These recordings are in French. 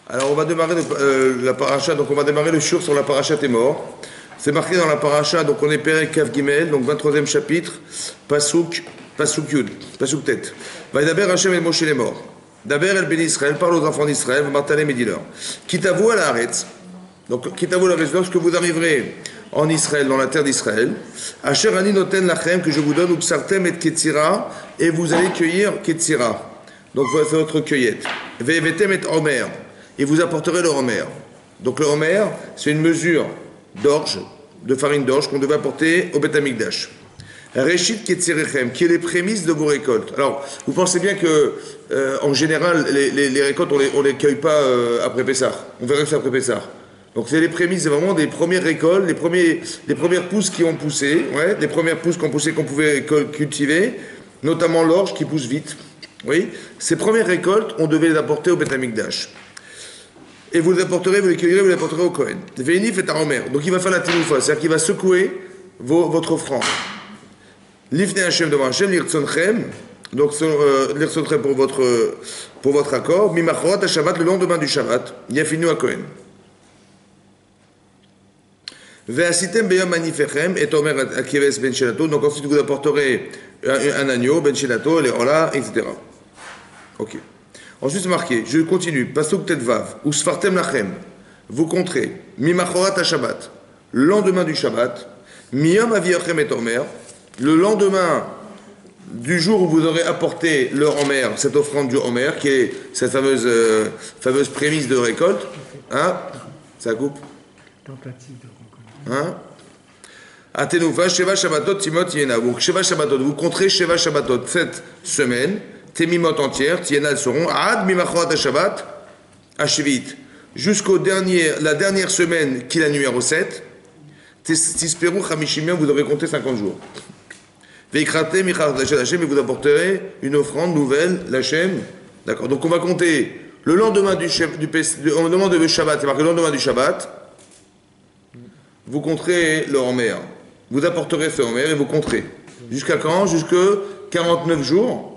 Alors on va démarrer la paracha, donc on va démarrer le shur sur la paracha Témor. C'est marqué dans la paracha, donc on est Perek Kav Gimel, donc 23e chapitre, Pasuk Yud, Pasuk Tet. Vaïdaber Hashem el Moshe les morts. Daber el Ben Israël, parle aux enfants d'Israël, Martalem et dis-leur. Kitavou à la Haaretz, donc Kitavou la résidence, lorsque vous arriverez en Israël, dans la terre d'Israël, Asher Ani Noten Lachem, que je vous donne, Upsartem et Ketzira, et vous allez cueillir Ketzira. Donc c'est votre cueillette. Vevetem et Omer. Et vous apporterez le homer. Donc le homer, c'est une mesure d'orge, de farine d'orge qu'on devait apporter au Beth Amikdash. Reshit Ketzirechem, qui est les prémices de vos récoltes. Alors, vous pensez bien que, en général, les récoltes, on les cueille pas après Pessah. On verra ça après Pessah. Donc c'est les prémices, c'est vraiment des premières récoltes, les premières pousses qui ont poussé, ouais, les premières pousses qui ont poussé, qu'on pouvait cultiver, notamment l'orge qui pousse vite. Oui, ces premières récoltes, on devait les apporter au Beth Amikdash. Et vous les apporterez, vous les cueillerez, vous les apporterez au Kohen. Vénif et Aromer. Donc il va faire la tiloufa, c'est-à-dire qu'il va secouer votre offrande. L'ifne Hashem devant Hashem, l'irtsonchem, donc l'irtsonchem pour votre accord, mimachorot à Shabbat, le lendemain du Shabbat, yafinu à Kohen. Ve'asitem beyom manifechem, et Omer à Kives ben Shelato, donc ensuite vous apporterez un agneau, ben Shelato, les hola, etc. Ok. Ensuite, c'est marqué, je continue, Pasuk Tetvav, ou Sfartem Lachem, vous compterez, Mimachorat à Shabbat, le lendemain du Shabbat, Miyam Aviachem et Omer, le lendemain du jour où vous aurez apporté le Homer, cette offrande du Homer, qui est cette fameuse prémisse de récolte, hein, ça coupe, tentative de reconnaître. hein, Atenouva, Sheva Shabbatot, Timot, Yena, donc Sheva Shabbatot, vous compterez Sheva Shabbatot, cette semaine, Témimot entière, Tiena elles seront, Ad Mimachot Shabbat, Ashvit, la dernière semaine qui est la numéro 7, Tisperu Chamishimion, vous devrez compter 50 jours. Veikrate Michar Hashem, et vous apporterez une offrande nouvelle, l'Hachem. D'accord, donc on va compter le lendemain on demande le Shabbat, c'est marqué le lendemain du Shabbat, vous compterez le Homer. Vous apporterez ce Homer et vous compterez. Jusqu'à quand? Jusque 49 jours.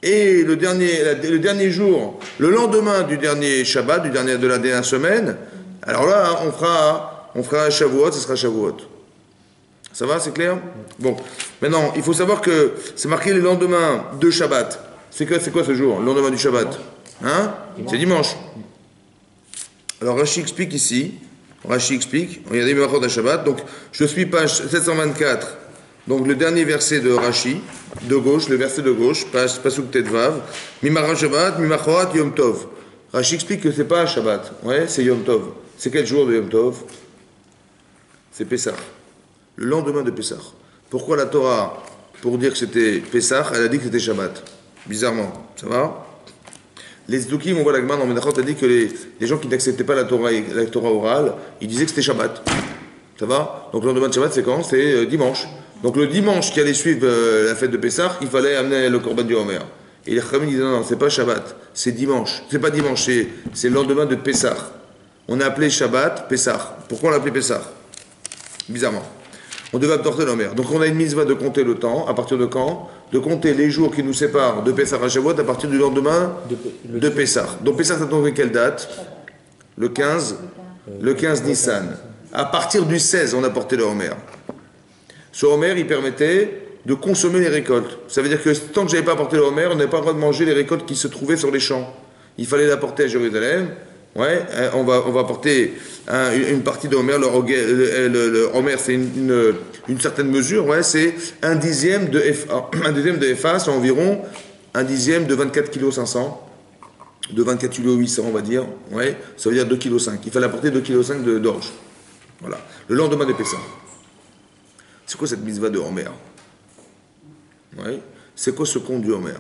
Et le dernier jour, le lendemain du dernier Shabbat, de la dernière semaine, alors là, on fera un Shavuot, ce sera Shavuot. Ça va, c'est clair? Bon, maintenant, il faut savoir que c'est marqué le lendemain de Shabbat. C'est quoi ce jour, le lendemain du Shabbat? Hein? C'est dimanche. Alors Rashi explique ici, regardez mes de Shabbat, donc je suis page 724. Donc le dernier verset de Rashi, de gauche, le verset de gauche, Pasuk Tetvav, Mimara Shabbat, Mimachorat Yom Tov. Rashi explique que c'est pas Shabbat, ouais, c'est Yom Tov. C'est quel jour de Yom Tov? C'est Pessah. Le lendemain de Pessah. Pourquoi la Torah, pour dire que c'était Pessah, elle a dit que c'était Shabbat? Bizarrement, ça va? Les Zdukim, on voit la Gemara dans Menachot, a dit que les gens qui n'acceptaient pas la Torah orale, ils disaient que c'était Shabbat. Ça va? Donc le lendemain de Shabbat, c'est quand? C'est dimanche. Donc le dimanche qui allait suivre la fête de Pessah, il fallait amener le Korban du Homer. Et les Chachamim disaient non, c'est pas Shabbat, c'est dimanche. C'est pas dimanche, c'est le lendemain de Pessah. On a appelé Shabbat Pessah. Pourquoi on l'a appelé Pessah? Bizarrement. On devait apporter le Homer. Donc on a une mitzvah de compter le temps, à partir de quand? De compter les jours qui nous séparent de Pessah à Shavuot à partir du lendemain de Pessah. Donc Pessah, ça tombe quelle date? Le 15 Nissan. À partir du 16, on a porté le Homer. Ce Homer, il permettait de consommer les récoltes. Ça veut dire que tant que je n'avais pas apporté le Homer, on n'avait pas le droit de manger les récoltes qui se trouvaient sur les champs. Il fallait l'apporter à Jérusalem. Ouais, on va apporter une partie de Homer. Le Homer, c'est une certaine mesure. Ouais, c'est un dixième de FA, c'est environ un dixième de 24 kg 500, de 24 kg 800, on va dire. Ouais, ça veut dire 2 kg 5. Il fallait apporter 2 kg 5 d'orge. Voilà. Le lendemain de Pessah. C'est quoi cette mitzvah de Homer? Ouais. C'est quoi ce compte du Homer?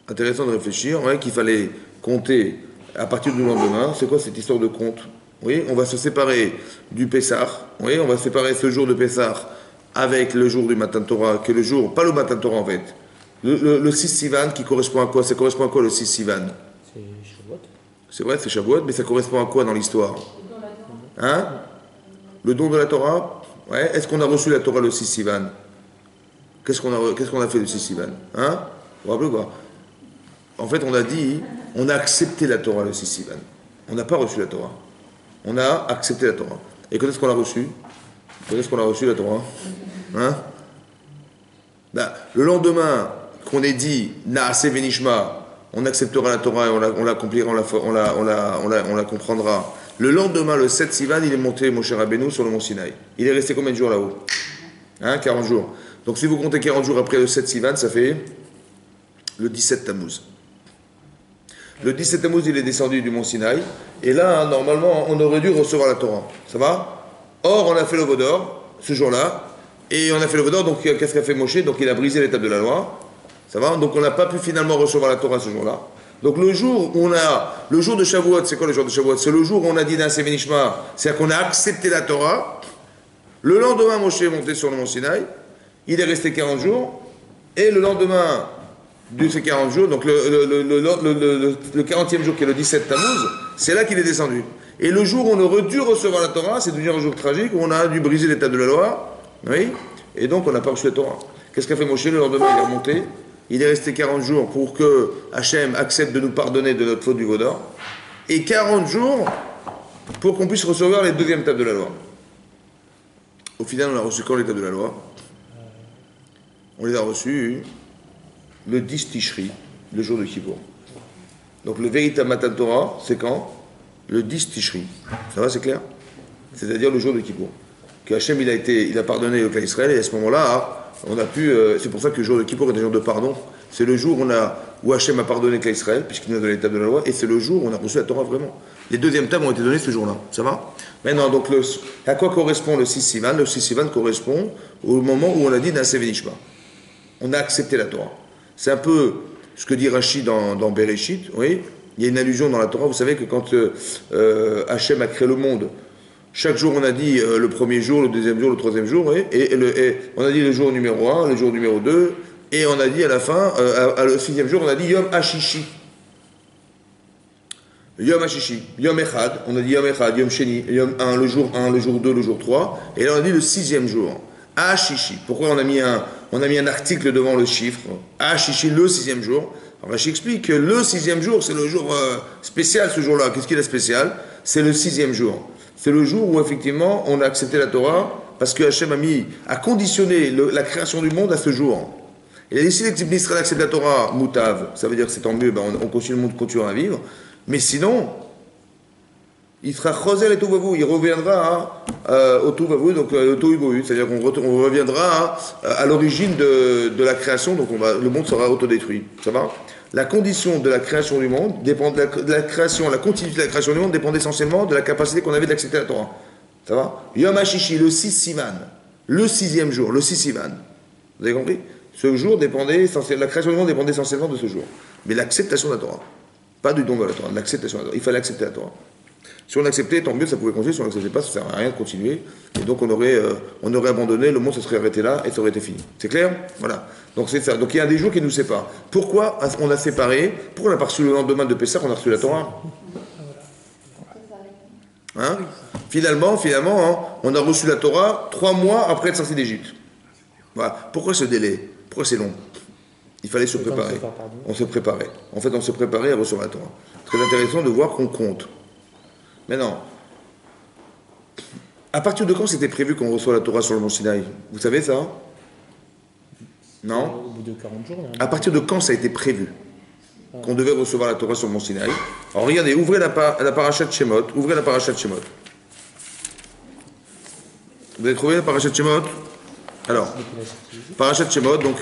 Intéressant de réfléchir, ouais, qu'il fallait compter à partir du lendemain. C'est quoi cette histoire de compte? Oui, on va se séparer du Pessah. Oui, on va séparer ce jour de Pessah avec le jour du Matan Torah, que le jour, pas le Matan Torah en fait. Le 6 Sivan qui correspond à quoi? Ça correspond à quoi le 6 Sivan? C'est Shavuot. C'est vrai, c'est Shavuot, mais ça correspond à quoi dans l'histoire? Hein? Le don de la Torah? Ouais. Est-ce qu'on a reçu la Torah le 6 Sivan? Qu'est-ce qu'on a fait le 6 Sivan? Hein? Vous vous rappelez ou pas? En fait, on a dit, on a accepté la Torah le 6 Sivan. On n'a pas reçu la Torah. On a accepté la Torah. Et quand est-ce qu'on l'a reçue? Quand est-ce qu'on a reçu la Torah? Hein? Ben, le lendemain qu'on ait dit Naase Venishma, on acceptera la Torah et on l'accomplira, on la comprendra. Le lendemain, le 7 Sivan, il est monté, Moshe Rabbeinu, sur le mont Sinaï. Il est resté combien de jours là-haut? 40 jours. Donc si vous comptez 40 jours après le 7 Sivan, ça fait le 17 Tammuz. Le 17 Tammuz, il est descendu du mont Sinaï. Et là, normalement, on aurait dû recevoir la Torah. Ça va? Or, on a fait le Vaudor, ce jour-là. Et on a fait le Vaudor, donc qu'est-ce qu'a fait Moshe? Donc il a brisé l'étape de la loi. Ça va? Donc on n'a pas pu finalement recevoir la Torah ce jour-là. Donc le jour où le jour de Shavuot, c'est quoi le jour de Shavuot? C'est le jour où on a dit Naase Venishma, c'est-à-dire qu'on a accepté la Torah. Le lendemain, Moshe est monté sur le mont Sinaï. Il est resté 40 jours. Et le lendemain de ces 40 jours, donc le 40e jour qui est le 17 Tammuz, c'est là qu'il est descendu. Et le jour où on aurait dû recevoir la Torah, c'est devenu un jour tragique où on a dû briser l'étape de la loi. Oui. Et donc on n'a pas reçu la Torah. Qu'est-ce qu'a fait Moshe? Le lendemain, il est remonté. Il est resté 40 jours pour que Hachem accepte de nous pardonner de notre faute du Vaudor. Et 40 jours pour qu'on puisse recevoir les deuxièmes étapes de la loi. Au final, on a reçu quand l'étape de la loi? On les a reçus le 10 Tishri, le jour de Kippour. Donc le véritable Matan Torah, c'est quand? Le 10 Tishri. Ça va, c'est clair? C'est-à-dire le jour de Kippour. Que Hachem, il a pardonné le peuple d'Israël, et à ce moment-là, on a pu. C'est pour ça que le jour de Kippour est un jour de pardon. C'est le jour où Hachem a pardonné le peuple d'Israël, puisqu'il nous a donné l'étape de la loi, et c'est le jour où on a reçu la Torah vraiment. Les deuxièmes tables ont été donnés ce jour-là. Ça va? Maintenant, donc, à quoi correspond le 6 Sivan? Le 6 Sivan correspond au moment où on a dit Naase Venishma. On a accepté la Torah. C'est un peu ce que dit Rashi dans Bereshit. Oui, il y a une allusion dans la Torah. Vous savez que quand Hachem a créé le monde, chaque jour on a dit le premier jour, le deuxième jour, le troisième jour, oui, et on a dit le jour numéro 1, le jour numéro 2, et on a dit à la fin, le sixième jour, on a dit Yom Hashishi. Yom Hashishi, Yom Echad, on a dit Yom Echad, Yom Sheni, Yom 1, le jour 2, le jour 3, et là on a dit le sixième jour. Hashishi. Pourquoi on a mis un article devant le chiffre? Hashishi, le sixième jour. Alors Rashi explique que le sixième jour, c'est le jour spécial ce jour-là. Qu'est-ce qu'il est spécial? C'est le sixième jour. C'est le jour où effectivement on a accepté la Torah parce que Hachem a conditionné la création du monde à ce jour. Il a décidé que si Israël accepte la Torah, moutav, ça veut dire que c'est tant mieux, on continue, le monde continue à vivre. Mais sinon, il sera chosel et touvavou, il reviendra au touvavou, donc au tohubohu, c'est-à-dire qu'on reviendra à l'origine de la création, donc le monde sera autodétruit. Ça va? La condition de la création du monde dépend de la création, la continuité de la création du monde dépend essentiellement de la capacité qu'on avait d'accepter la Torah. Ça va? Yom HaShishi, le 6 Sivan, le sixième jour, le 6 Sivan. Vous avez compris? Ce jour dépendait la création du monde dépendait essentiellement de ce jour. Mais l'acceptation de la Torah. Pas du don de la Torah, l'acceptation de la Torah. Il fallait accepter la Torah. Si on acceptait, tant mieux, ça pouvait continuer. Si on n'acceptait pas, ça ne sert à rien de continuer. Et donc on aurait abandonné, le monde se serait arrêté là et ça aurait été fini. C'est clair? Voilà. Donc c'est ça. Donc il y a des jours qui nous séparent. Pourquoi on a séparé? Pourquoi on n'a pas reçu le lendemain de Pessah, on a reçu la Torah? Hein? Finalement, on a reçu la Torah 3 mois après être sorti d'Égypte. Voilà. Pourquoi ce délai? Pourquoi c'est long? Il fallait se préparer. On se préparait. En fait, on se préparait à recevoir la Torah. Très intéressant de voir qu'on compte. Maintenant, à partir de quand c'était prévu qu'on reçoit la Torah sur le mont Sinaï? Vous savez ça? Non? Au bout de 40 jours. À partir de quand ça a été prévu qu'on devait recevoir la Torah sur le mont Sinaï? Alors regardez, ouvrez la paracha de Shemot. Ouvrez la paracha de Shemot. Vous avez trouvé la paracha de Shemot? Alors, paracha de Shemot, donc...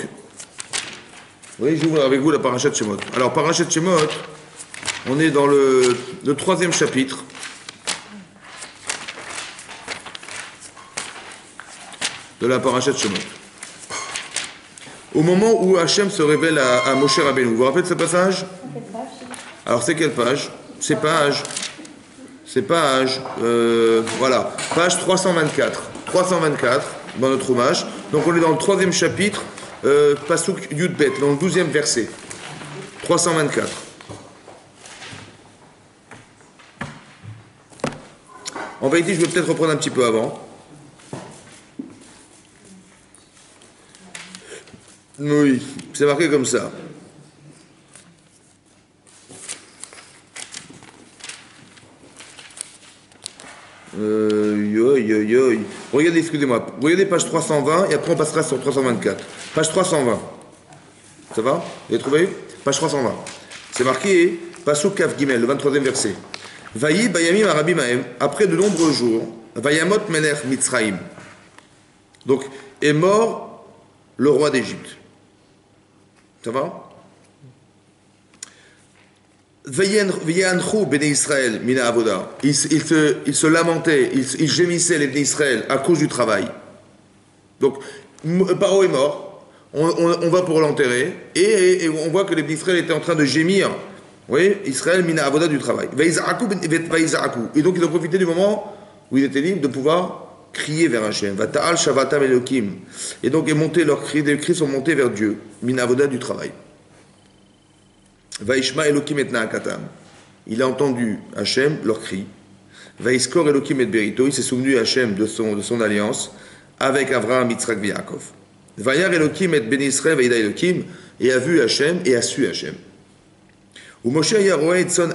Oui, j'ouvre avec vous la paracha de Shemot. Alors, paracha de Shemot, on est dans le 3e chapitre. De la paracha de Shemot. Au moment où Hachem se révèle à Moshe Rabbeinu. Vous vous rappelez de ce passage? Alors c'est quelle page? C'est page, voilà, page 324. 324 dans notre hommage. Donc on est dans le 3e chapitre, Pasuk Yudbet, dans le 12e verset. 324. En vérité, je vais peut-être reprendre un petit peu avant. Oui, c'est marqué comme ça. Regardez, excusez-moi. Regardez page 320 et après on passera sur 324. Page 320. Ça va? Vous avez trouvé? Page 320. C'est marqué Pasuk Kaf Gimel, le 23e verset. Vayi Bayamim Arabi Mahem, après de nombreux jours, Vayamot Melech Mitzraim. Donc, est mort le roi d'Égypte. Ça va? Vayanchou Bnei Israël Mina Avoda. Il se lamentait, il gémissait les Bnei Israël à cause du travail. Donc, Paro est mort, on va pour l'enterrer, et on voit que les Bnei Israël étaient en train de gémir. Oui, Israël Mina Avoda du travail. Et donc ils ont profité du moment où ils étaient libres de pouvoir crier vers Hachem. Vata'al Shavatam Elokim. Et donc les cris sont montés vers Dieu. Mina Avoda du travail. Vaishma Elokim et Naakatam. Il a entendu Hachem, leur cri. Vaiskor Elokim et Berito. Il s'est souvenu Hachem de son alliance avec Avraham, Yitzhak et Yaakov. Vayar Elokim et Ben Israël Vaïda Elokim. Et a vu Hachem et a su Hachem. Ou Moshe Yaroé et son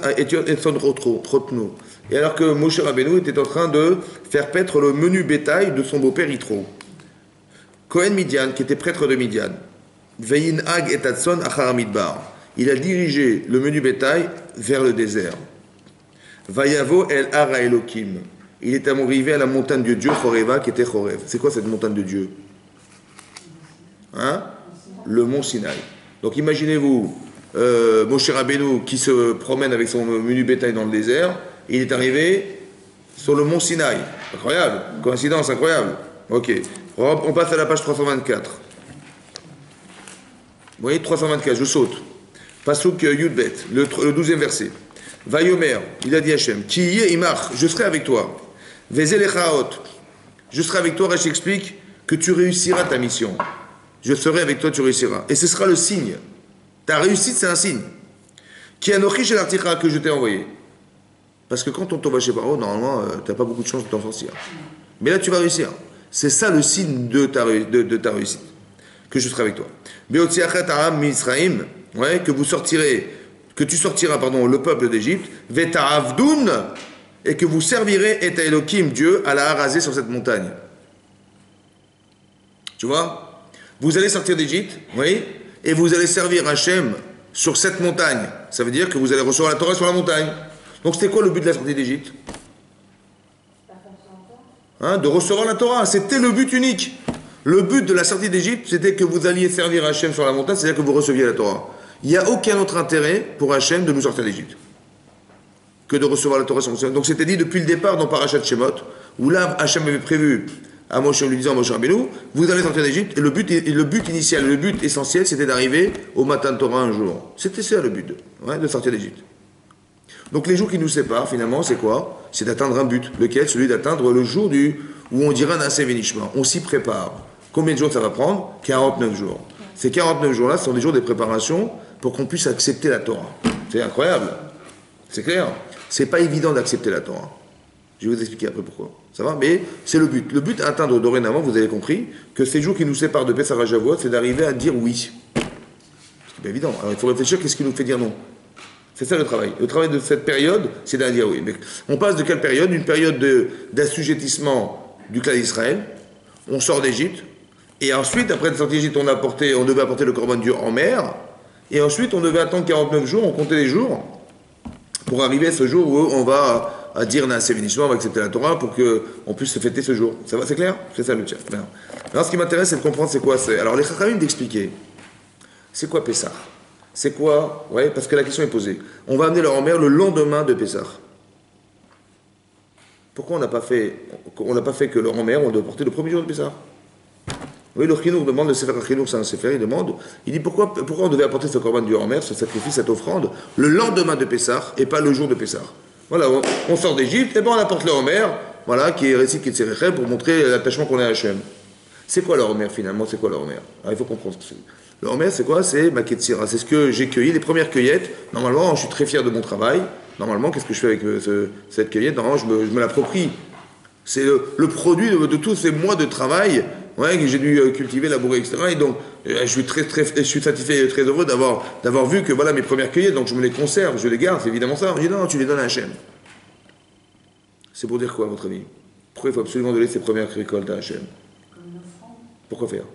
Rotno. Et alors que Moshe Rabbeinu était en train de faire paître le menu bétail de son beau-père Yitro. Cohen Midian, qui était prêtre de Midian. Veyin Ag et Tatson Achar Midbar. Il a dirigé le menu bétail vers le désert. Vayavo El Ara Elokim. Il est arrivé à la montagne de Dieu, Choreva, qui était Chorev. C'est quoi cette montagne de Dieu? Hein? Le mont Sinaï. Donc imaginez-vous Moshe Rabbeinu qui se promène avec son menu bétail dans le désert, il est arrivé sur le mont Sinaï. Incroyable, coïncidence incroyable. Ok, on passe à la page 324. Vous voyez, 324, je saute. Pasuk Yudbet, le 12e verset. Vayomer, il a dit Hachem, Ki yeh imach, je serai avec toi. Vezelechaot, je serai avec toi, Rach explique que tu réussiras ta mission. Je serai avec toi, tu réussiras. Et ce sera le signe. Ta réussite, c'est un signe. Qui anochi chez l'articha que je t'ai envoyé. Parce que quand on tombe chez Paro, normalement, tu n'as pas beaucoup de chance de t'en sortir. Mais là, tu vas réussir. C'est ça le signe de ta réussite. Que je serai avec toi. Beotziachet Aram Misraim, ouais, que tu sortiras, le peuple d'Égypte, Veta'avdun, et que vous servirez et Elohim, Dieu, à la haraser sur cette montagne. Tu vois? Vous allez sortir d'Égypte, oui, et vous allez servir Hachem sur cette montagne. Ça veut dire que vous allez recevoir la Torah sur la montagne. Donc c'était quoi le but de la sortie d'Égypte? De recevoir la Torah. C'était le but unique. Le but de la sortie d'Égypte, c'était que vous alliez servir Hachem sur la montagne, c'est-à-dire que vous receviez la Torah. Il n'y a aucun autre intérêt pour Hachem de nous sortir d'Égypte que de recevoir la Torah sur la montagne. Donc c'était dit depuis le départ dans Parashat Shemot, où là Hachem avait prévu à Moshe, en lui disant à Moshe Rabbeinu, vous allez sortir d'Égypte, et le but initial, le but essentiel, c'était d'arriver au matin de Torah un jour. C'était ça le but, de sortir d'Égypte. Donc les jours qui nous séparent, finalement, c'est quoi? C'est d'atteindre un but. Lequel? Celui d'atteindre le jour où on dira Naaseh Venishma. On s'y prépare. Combien de jours ça va prendre? 49 jours. Ces 49 jours-là sont des jours de préparation pour qu'on puisse accepter la Torah. C'est incroyable. C'est clair? C'est pas évident d'accepter la Torah. Je vais vous expliquer après pourquoi. Ça va? Mais c'est le but. Le but à atteindre dorénavant, vous avez compris, que ces jours qui nous séparent de Pessah à Shavuot, c'est d'arriver à dire oui. C'est pas évident. Alors il faut réfléchir, qu'est-ce qui nous fait dire non? C'est ça le travail. Le travail de cette période, c'est d'à dire oui. Mais on passe de quelle période? Une période d'assujettissement du clan d'Israël. On sort d'Égypte. Et ensuite, après être sorti d'Égypte, on devait apporter le Corban Dieu en mer. Et ensuite, on devait attendre 49 jours, on comptait les jours, pour arriver à ce jour où on va à dire Naaseh Venishma, on va accepter la Torah pour qu'on puisse se fêter ce jour. Ça va, c'est clair? C'est ça le tien. Alors, ce qui m'intéresse, c'est de comprendre c'est quoi. Alors, les Chachamim d'expliquer. C'est quoi Pessah? C'est quoi? Ouais, parce que la question est posée. On va amener leur en mer le lendemain de Pessah. Pourquoi on n'a pas fait que leur en mer, on doit porter le premier jour de Pessah? Oui, le Chinour demande, le Sefer Chinour, c'est un Sefer, il dit pourquoi on devait apporter ce Corban Dieu en mer, ce sacrifice, cette offrande, le lendemain de Pessah et pas le jour de Pessah. Voilà, on sort d'Égypte, et on apporte le en mer, voilà, qui est récit qui est pour montrer l'attachement qu'on a à Hachem. C'est quoi le en mer finalement? C'est quoi le en mer? Alors il faut comprendre ce que c'est. Le en mer, c'est quoi? C'est ma Ketzira, c'est ce que j'ai cueilli, les premières cueillettes. Normalement, je suis très fier de mon travail. Normalement, qu'est-ce que je fais avec cette cueillette? Normalement, je me l'approprie. C'est le produit de tous ces mois de travail, que j'ai dû cultiver, labourer, etc. Et donc, je suis satisfait et très heureux d'avoir vu que voilà mes premières cueillettes, donc je me les conserve, je les garde, c'est évidemment ça. On dit non, tu les donnes à Hachem. C'est pour dire quoi, à votre avis? Pourquoi il faut absolument donner ses premières récoltes à Hachem? Comme une offrande. Pourquoi faire?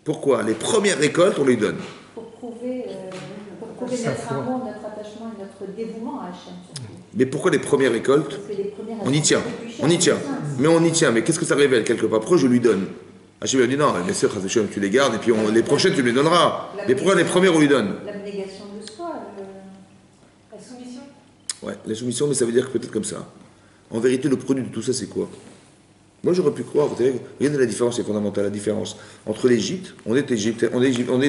Pourquoi les premières récoltes, on les donne? Pour prouver notre amour, notre attachement et notre dévouement à Hachem. Mais pourquoi les premières récoltes? Parce que les premières On y tient, on y tient. Mais on y tient. Mais qu'est-ce que ça révèle quelque part? Pourquoi je lui donne? Hachem a dit non, bien sûr, Hachem, tu les gardes et puis les prochaines, tu me les donneras. Mais pourquoi les premières, on lui donne? L'abnégation de soi, La soumission. Ouais, la soumission, mais ça veut dire que peut-être comme ça. En vérité, le produit de tout ça, c'est quoi? Moi, j'aurais pu croire, vous savez, regardez la différence, c'est fondamental, la différence entre l'Égypte, on est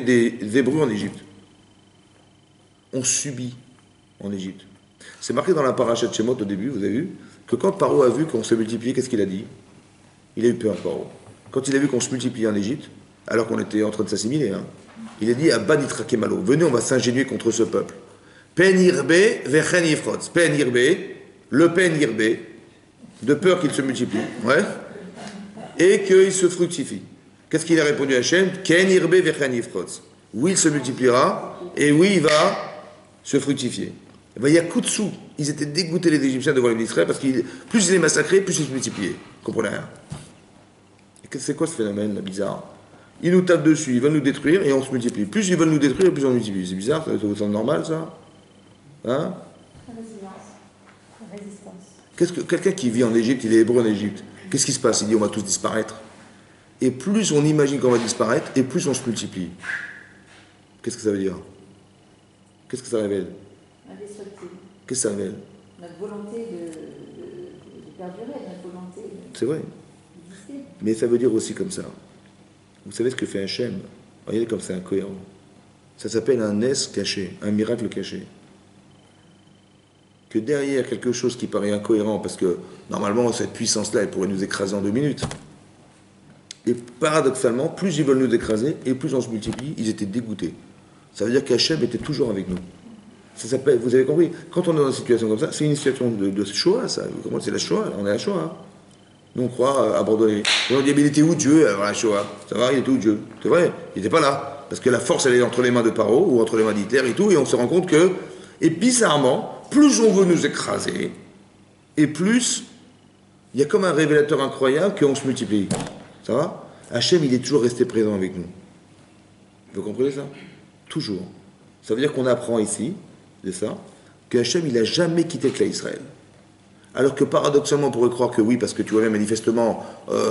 des Hébreux en Égypte. On subit en Égypte. C'est marqué dans la paracha de Shemot au début, vous avez vu, que quand Paro a vu qu'on se multipliait, qu'est-ce qu'il a dit? Il a eu peur, Paro. Quand il a vu qu'on se multipliait en Égypte, alors qu'on était en train de s'assimiler, hein, il a dit à Banitra Kemalo, venez, on va s'ingénuer contre ce peuple. Pen Irbe, Vechen Yifrotz. Pen Irbe, le Pen Irbe, de peur qu'il se multiplie, ouais, et qu'il se fructifie. Qu'est-ce qu'il a répondu à Hachem? Ken Irbe, Vechen Yifrotz. Oui, il se multipliera, et oui, il va se fructifier. Et bien, il y a coup de sous. Ils étaient dégoûtés, les Égyptiens, devant les Israël, parce que plus ils les massacraient, plus ils se multipliaient. Vous comprenez rien. Et c'est quoi ce phénomène, là, bizarre? Ils nous tapent dessus, ils veulent nous détruire, et on se multiplie. Plus ils veulent nous détruire, plus on multiplie. C'est bizarre, ça vous semble normal, ça? Hein? la résilience, la résistance. Qu'est-ce que quelqu'un qui vit en Égypte, il est hébreu en Égypte, qu'est-ce qui se passe? Il dit on va tous disparaître. Et plus on imagine qu'on va disparaître, et plus on se multiplie. Qu'est-ce que ça veut dire? Qu'est-ce que ça révèle? Indestructible. Qu'est-ce que ça révèle? Notre volonté de perdurer, notre volonté C'est vrai. d'exister. Mais ça veut dire aussi comme ça. Vous savez ce que fait Hachem? Regardez comme c'est incohérent. Ça s'appelle un nes caché, un miracle caché. Que derrière quelque chose qui paraît incohérent, parce que normalement cette puissance-là, elle pourrait nous écraser en 2 minutes. Et paradoxalement, plus ils veulent nous écraser, et plus on se multiplie, ils étaient dégoûtés. Ça veut dire qu'Hachem était toujours avec nous. Ça s'appelle, vous avez compris, quand on est dans une situation comme ça, c'est une situation de Shoah, ça. Vous comprenez, c'est la Shoah, on est à la Shoah. Hein. Nous on croit abandonner. Et on dit, mais il était où Dieu avant la Shoah? Ça va, il était où Dieu? C'est vrai, il n'était pas là. Parce que la force, elle est entre les mains de Paro, ou entre les mains d'Hitler et tout, et on se rend compte que, et bizarrement, plus on veut nous écraser, et plus il y a comme un révélateur incroyable qu'on se multiplie. Ça va? Hachem, il est toujours resté présent avec nous. Vous comprenez ça? Toujours. Ça veut dire qu'on apprend ici, de ça, que Hachem, il n'a jamais quitté Klal Israël. Alors que paradoxalement, on pourrait croire que oui, parce que tu vois bien manifestement,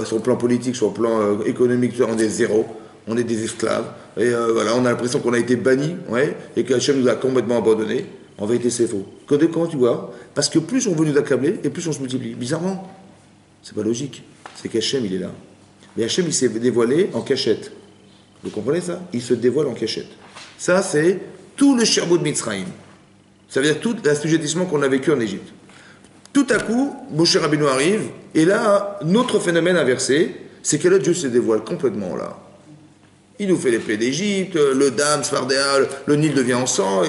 sur le plan politique, sur le plan économique, on est zéro, on est des esclaves, et voilà, on a l'impression qu'on a été bannis, ouais, et que Hachem nous a complètement abandonnés. En vérité, c'est faux. Comment tu vois? Parce que plus on veut nous accabler, et plus on se multiplie. Bizarrement. C'est pas logique. C'est qu'Hachem, il est là. Mais Hachem, il s'est dévoilé en cachette. Vous comprenez ça? Il se dévoile en cachette. Ça, c'est tout le Sherbut Mitzrayim. Ça veut dire tout l'assujettissement qu'on a vécu en Égypte. Tout à coup, Moshe Rabbeinu arrive, et là, notre phénomène inversé, c'est que là, Dieu se dévoile complètement, là. Il nous fait les plaies d'Égypte, le Dam, Sfardéa, le Nil devient en sang.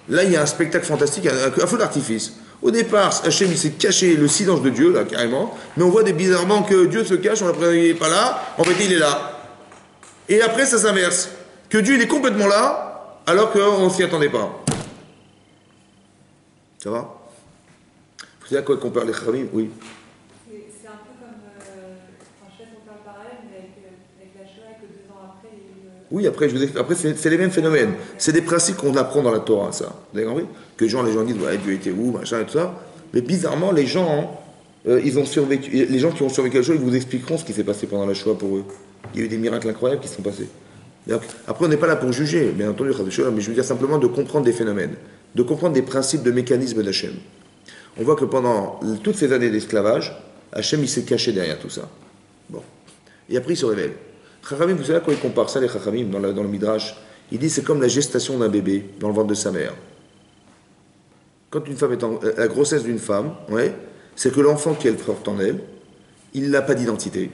Là, il y a un spectacle fantastique, un feu d'artifice. Au départ, Hachem, il s'est caché le silence de Dieu, là, carrément. Mais on voit bizarrement que Dieu se cache, on l'a l'impression qu'il n'est pas là. En fait, il est là. Et après, ça s'inverse. Que Dieu, il est complètement là, alors qu'on ne s'y attendait pas. Ça va? Vous savez à quoi compare les Chachamim? Oui. C'est un peu comme, enfin, je sais pas si on fait un parallèle, mais avec la Shoah, que 2 ans après, il y a eu Oui, après c'est les mêmes phénomènes. C'est des principes qu'on apprend dans la Torah, ça. Vous avez compris? Que les gens disent, ouais, Dieu était où, machin et tout ça. Mais bizarrement, les gens, ils ont survécu. Les gens qui ont survécu à la Shoah, ils vous expliqueront ce qui s'est passé pendant la Shoah pour eux. Il y a eu des miracles incroyables qui se sont passés. Donc, après, on n'est pas là pour juger, bien entendu, mais je veux dire simplement de comprendre des phénomènes, de comprendre des principes, de mécanismes d'Hachem. On voit que pendant toutes ces années d'esclavage, Hachem, il s'est caché derrière tout ça. Bon. Et après, il se révèle. Chachamim, vous savez à quoi ils comparent ça, les Chachamim, dans le Midrash? Il dit c'est comme la gestation d'un bébé dans le ventre de sa mère. Quand une femme est la grossesse d'une femme, ouais, c'est que l'enfant qu'elle porte en elle, il n'a pas d'identité.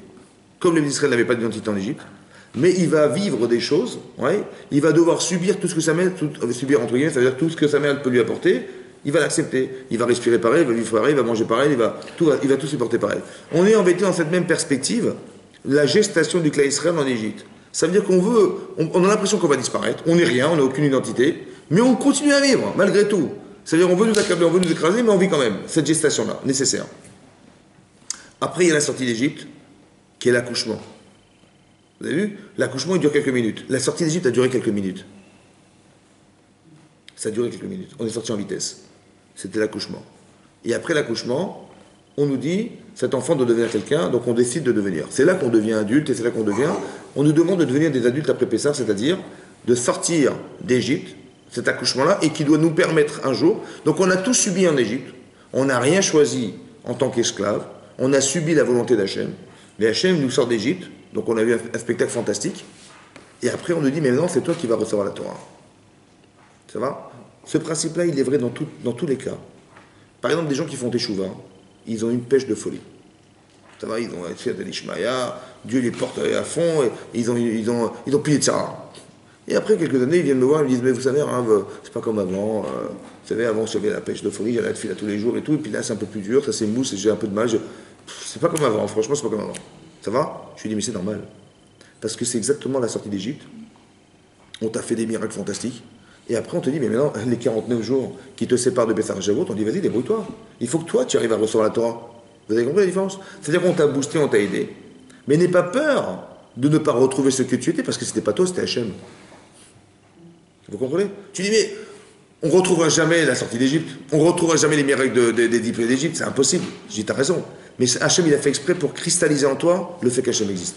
Comme les Israël n'avaient pas d'identité en Égypte, mais il va vivre des choses, ouais, il va devoir subir tout ce que sa mère, subir entre guillemets, ça veut dire tout ce que sa mère peut lui apporter, il va l'accepter. Il va respirer pareil, il va vivre pareil, il va manger pareil, il va tout supporter pareil. On est embêté dans cette même perspective, la gestation du Klal Israël en Égypte. Ça veut dire on a l'impression qu'on va disparaître, on n'est rien, on n'a aucune identité, mais on continue à vivre, malgré tout. C'est-à-dire on veut nous accabler, on veut nous écraser, mais on vit quand même, cette gestation-là, nécessaire. Après, il y a la sortie d'Égypte, qui est l'accouchement. Vous avez vu? L'accouchement, il dure quelques minutes. La sortie d'Égypte a duré quelques minutes. Ça a duré quelques minutes. On est sorti en vitesse. C'était l'accouchement. Et après l'accouchement, on nous dit, cet enfant doit devenir quelqu'un, donc on décide de devenir. C'est là qu'on devient adulte, et c'est là qu'on devient. On nous demande de devenir des adultes après Pessah, c'est-à-dire de sortir d'Égypte, cet accouchement-là, et qui doit nous permettre un jour. Donc on a tout subi en Égypte. On n'a rien choisi en tant qu'esclave. On a subi la volonté d'Hachem. Mais Hachem nous sort d'Égypte, donc on a vu un spectacle fantastique. Et après on nous dit, mais maintenant c'est toi qui vas recevoir la Torah. Ça va? Ce principe-là, il est vrai dans tous les cas. Par exemple, des gens qui font teshuva, ils ont une pêche de folie. Ça va? Ils ont fait de l'Ishmaïa, Dieu les porte à fond, et ils ont plié de ça. Et après quelques années, ils viennent me voir, ils me disent, mais vous savez, hein, c'est pas comme avant. Vous savez, avant, j'avais la pêche de folie, j'allais à la file tous les jours et tout, et puis là, c'est un peu plus dur, ça c'est mousse, et j'ai un peu de mal. C'est pas comme avant, franchement, c'est pas comme avant. Ça va? Je lui dis, mais c'est normal. Parce que c'est exactement la sortie d'Égypte. On t'a fait des miracles fantastiques. Et après, on te dit, mais maintenant, les 49 jours qui te séparent de Pessah Shavuot, on dit, vas-y, débrouille-toi. Il faut que toi, tu arrives à recevoir la Torah. Vous avez compris la différence? C'est-à-dire qu'on t'a boosté, on t'a aidé. Mais n'aie pas peur de ne pas retrouver ce que tu étais, parce que c'était pas toi, c'était Hachem. Vous comprenez? Tu dis, mais on ne retrouvera jamais la sortie d'Égypte. On ne retrouvera jamais les miracles des diplômes d'Égypte. C'est impossible. Je dis, t'as raison. Mais Hachem, il a fait exprès pour cristalliser en toi le fait qu'Hachem existe.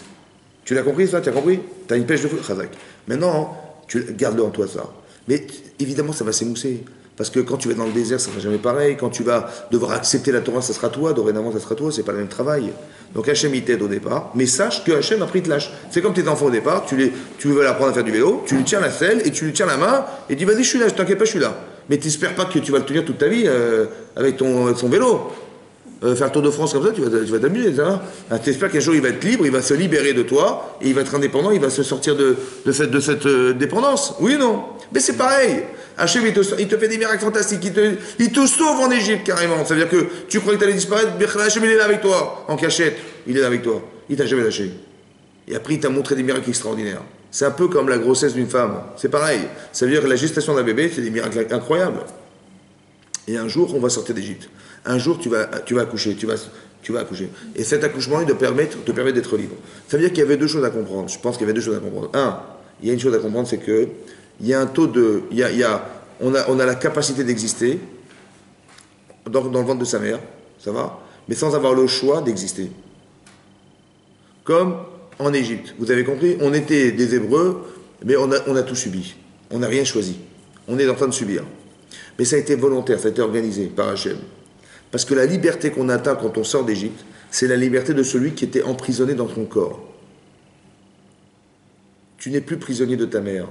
Tu l'as compris, ça? Tu as compris? Tu as une pêche de fou, Chazak. Maintenant, tu garde-le en toi, ça. Mais évidemment, ça va s'émousser. Parce que quand tu vas dans le désert, ça ne sera jamais pareil. Quand tu vas devoir accepter la Torah, ça sera toi. Dorénavant, ça sera toi. C'est pas le même travail. Donc Hachem, il t'aide au départ. Mais sache que Hachem, après, il te lâche. C'est comme tes enfants au départ. Tu veux l'apprendre à faire du vélo. Tu lui tiens la selle et tu lui tiens la main. Et dis, vas-y, je suis là. Je t'inquiète pas, je suis là. Mais t'espères pas que tu vas le tenir toute ta vie avec son vélo. Faire le Tour de France comme ça, tu vas t'amuser. Tu espères qu'un jour, il va être libre. Il va se libérer de toi. Et il va être indépendant. Il va se sortir de cette dépendance. Oui ou non? Mais c'est pareil. Hachem, il te fait des miracles fantastiques. Il te sauve en Égypte, carrément. Ça veut dire que tu croyais que tu allais disparaître. Hachem, il est là avec toi. En cachette. Il est là avec toi. Il t'a jamais lâché. Et après, il t'a montré des miracles extraordinaires. C'est un peu comme la grossesse d'une femme. C'est pareil. Ça veut dire que la gestation d'un bébé, c'est des miracles incroyables. Et un jour, on va sortir d'Égypte. Un jour, tu vas accoucher. Tu vas accoucher. Et cet accouchement, il te permet d'être libre. Ça veut dire qu'il y avait deux choses à comprendre. Je pense qu'il y avait deux choses à comprendre. Un, il y a une chose à comprendre, c'est que il y a un taux de... on a la capacité d'exister dans le ventre de sa mère, ça va, mais sans avoir le choix d'exister. Comme en Égypte. Vous avez compris? On était des Hébreux, mais on a tout subi. On n'a rien choisi. On est en train de subir. Mais ça a été volontaire, ça a été organisé par Hachem. Parce que la liberté qu'on atteint quand on sort d'Égypte, c'est la liberté de celui qui était emprisonné dans ton corps. Tu n'es plus prisonnier de ta mère.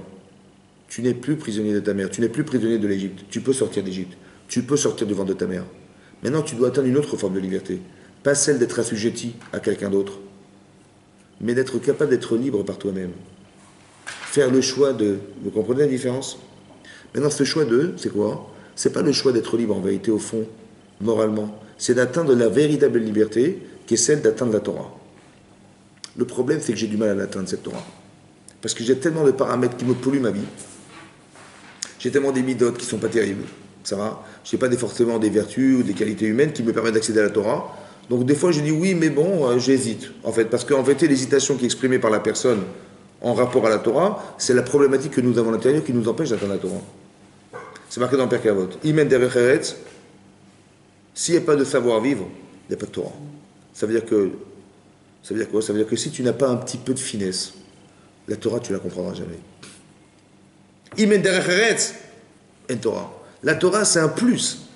Tu n'es plus prisonnier de ta mère. Tu n'es plus prisonnier de l'Égypte. Tu peux sortir d'Égypte. Tu peux sortir du ventre de ta mère. Maintenant, tu dois atteindre une autre forme de liberté. Pas celle d'être assujetti à quelqu'un d'autre, mais d'être capable d'être libre par toi-même. Faire le choix de... Vous comprenez la différence? Maintenant, ce choix de, c'est quoi? C'est pas le choix d'être libre en vérité, au fond, moralement. C'est d'atteindre la véritable liberté, qui est celle d'atteindre la Torah. Le problème, c'est que j'ai du mal à l'atteindre, cette Torah. Parce que j'ai tellement de paramètres qui me polluent ma vie. J'ai tellement des midotes qui ne sont pas terribles. Ça va? Je n'ai pas forcément des vertus ou des qualités humaines qui me permettent d'accéder à la Torah. Donc des fois, je dis oui, mais bon, j'hésite. En fait, parce qu'en fait, l'hésitation qui est exprimée par la personne en rapport à la Torah, c'est la problématique que nous avons à l'intérieur qui nous empêche d'atteindre la Torah. C'est marqué dans Pirkei Avot. Imen derech eretz. S'il n'y a pas de savoir-vivre, il n'y a pas de Torah. Ça veut dire quoi? Ça veut dire que si tu n'as pas un petit peu de finesse, la Torah, tu ne la comprendras jamais. Imen derech eretz, en Torah. La Torah, c'est un plus.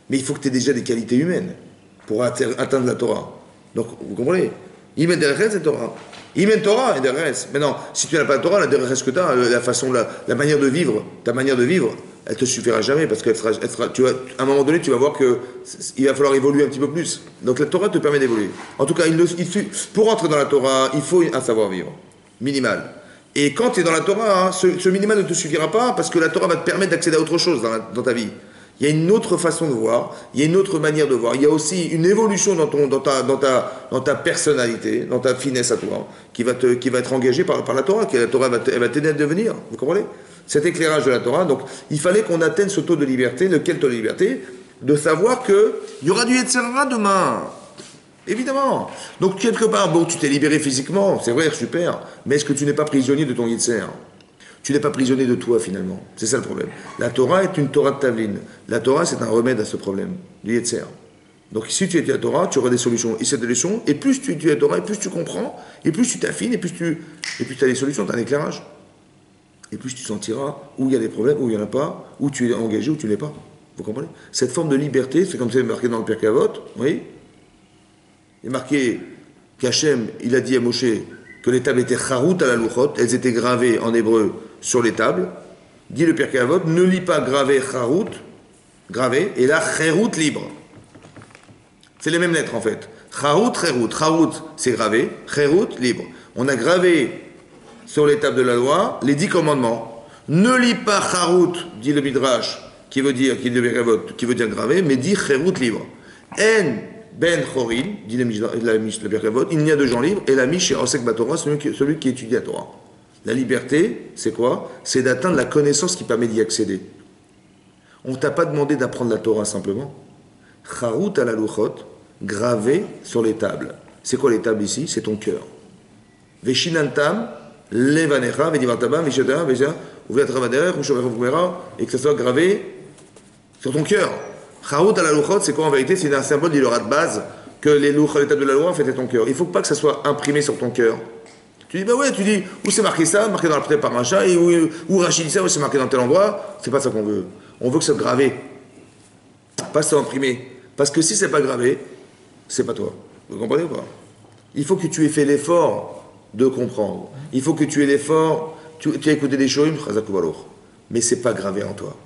Mais il faut que tu aies déjà des qualités humaines pour atteindre la Torah. Donc, vous comprenez? Imen derech eretz, en Torah. Imen Torah, et derech eretz. Maintenant, si tu n'as pas la Torah, la derech eretz que tu as, la manière de vivre, ta manière de vivre, elle ne te suffira jamais parce qu'elle sera, à un moment donné, tu vas voir qu'il va falloir évoluer un petit peu plus. Donc la Torah te permet d'évoluer. En tout cas, pour entrer dans la Torah, il faut un savoir-vivre minimal. Et quand tu es dans la Torah, ce minimal ne te suffira pas parce que la Torah va te permettre d'accéder à autre chose dans ta vie. Il y a une autre façon de voir, il y a une autre manière de voir. Il y a aussi une évolution dans ta personnalité, dans ta finesse à toi, qui va être engagée par la Torah. La Torah elle va t'aider à devenir. Vous comprenez? Cet éclairage de la Torah. Donc, il fallait qu'on atteigne ce taux de liberté. Lequel taux de liberté? De savoir qu'il y aura du Yetzer Hara demain. Évidemment. Donc, quelque part, bon, tu t'es libéré physiquement, c'est vrai, super. Mais est-ce que tu n'es pas prisonnier de ton Yetzer? Tu n'es pas prisonnier de toi, finalement. C'est ça le problème. La Torah est une Torah de Tavlin. La Torah, c'est un remède à ce problème, du Yetzer. Donc, si tu étudies la Torah, tu auras des solutions. Et c'est des leçons. Et plus tu étudies la Torah, et plus tu comprends, et plus tu t'affines, et plus tu as des solutions, tu as un éclairage. Et plus tu sentiras où il y a des problèmes, où il n'y en a pas, où tu es engagé, où tu ne l'es pas. Vous comprenez? Cette forme de liberté, c'est comme c'est marqué dans le Pirkei Avot, oui. Il est marqué qu'Hachem, il a dit à Moshe que les tables étaient charout à la louchot, elles étaient gravées en hébreu sur les tables. Dit le Pirkei Avot, ne lis pas gravé charout, gravé, et là cherout libre. C'est les mêmes lettres en fait. Charout, cherout. Charout, c'est gravé, cherout, libre. On a gravé sur les tables de la loi les 10 commandements. Ne lis pas charout, dit le Midrash, qui veut dire gravé, mais dit cherout libre. En ben chorin, dit le Pirkei Avot, il n'y a de gens libres, et la miche osek batorah, celui qui étudie la Torah. La liberté, c'est quoi? C'est d'atteindre la connaissance qui permet d'y accéder. On ne t'a pas demandé d'apprendre la Torah simplement. Charout à la louchot, gravé sur les tables. C'est quoi les tables ici? C'est ton cœur. Veshinantam, levanecha, vedivartabam, vishatara, vesha, ouvriatravader, ushoveromera, et que ça soit gravé sur ton cœur. Charout à la louchot, c'est quoi en vérité? C'est un symbole d'ilora de base que les tables de la loi, en fait, c'est ton cœur. Il ne faut pas que ça soit imprimé sur ton cœur. Tu dis, bah ouais, tu dis, où c'est marqué ça, marqué dans la prêt par machin, et où Rachid dit ça, où c'est marqué dans tel endroit, c'est pas ça qu'on veut. On veut que ça soit gravé, pas ça imprimé. Parce que si c'est pas gravé, c'est pas toi. Vous comprenez ou pas? Il faut que tu aies fait l'effort de comprendre. Il faut que tu aies l'effort, tu as écouté des choses, mais c'est pas gravé en toi.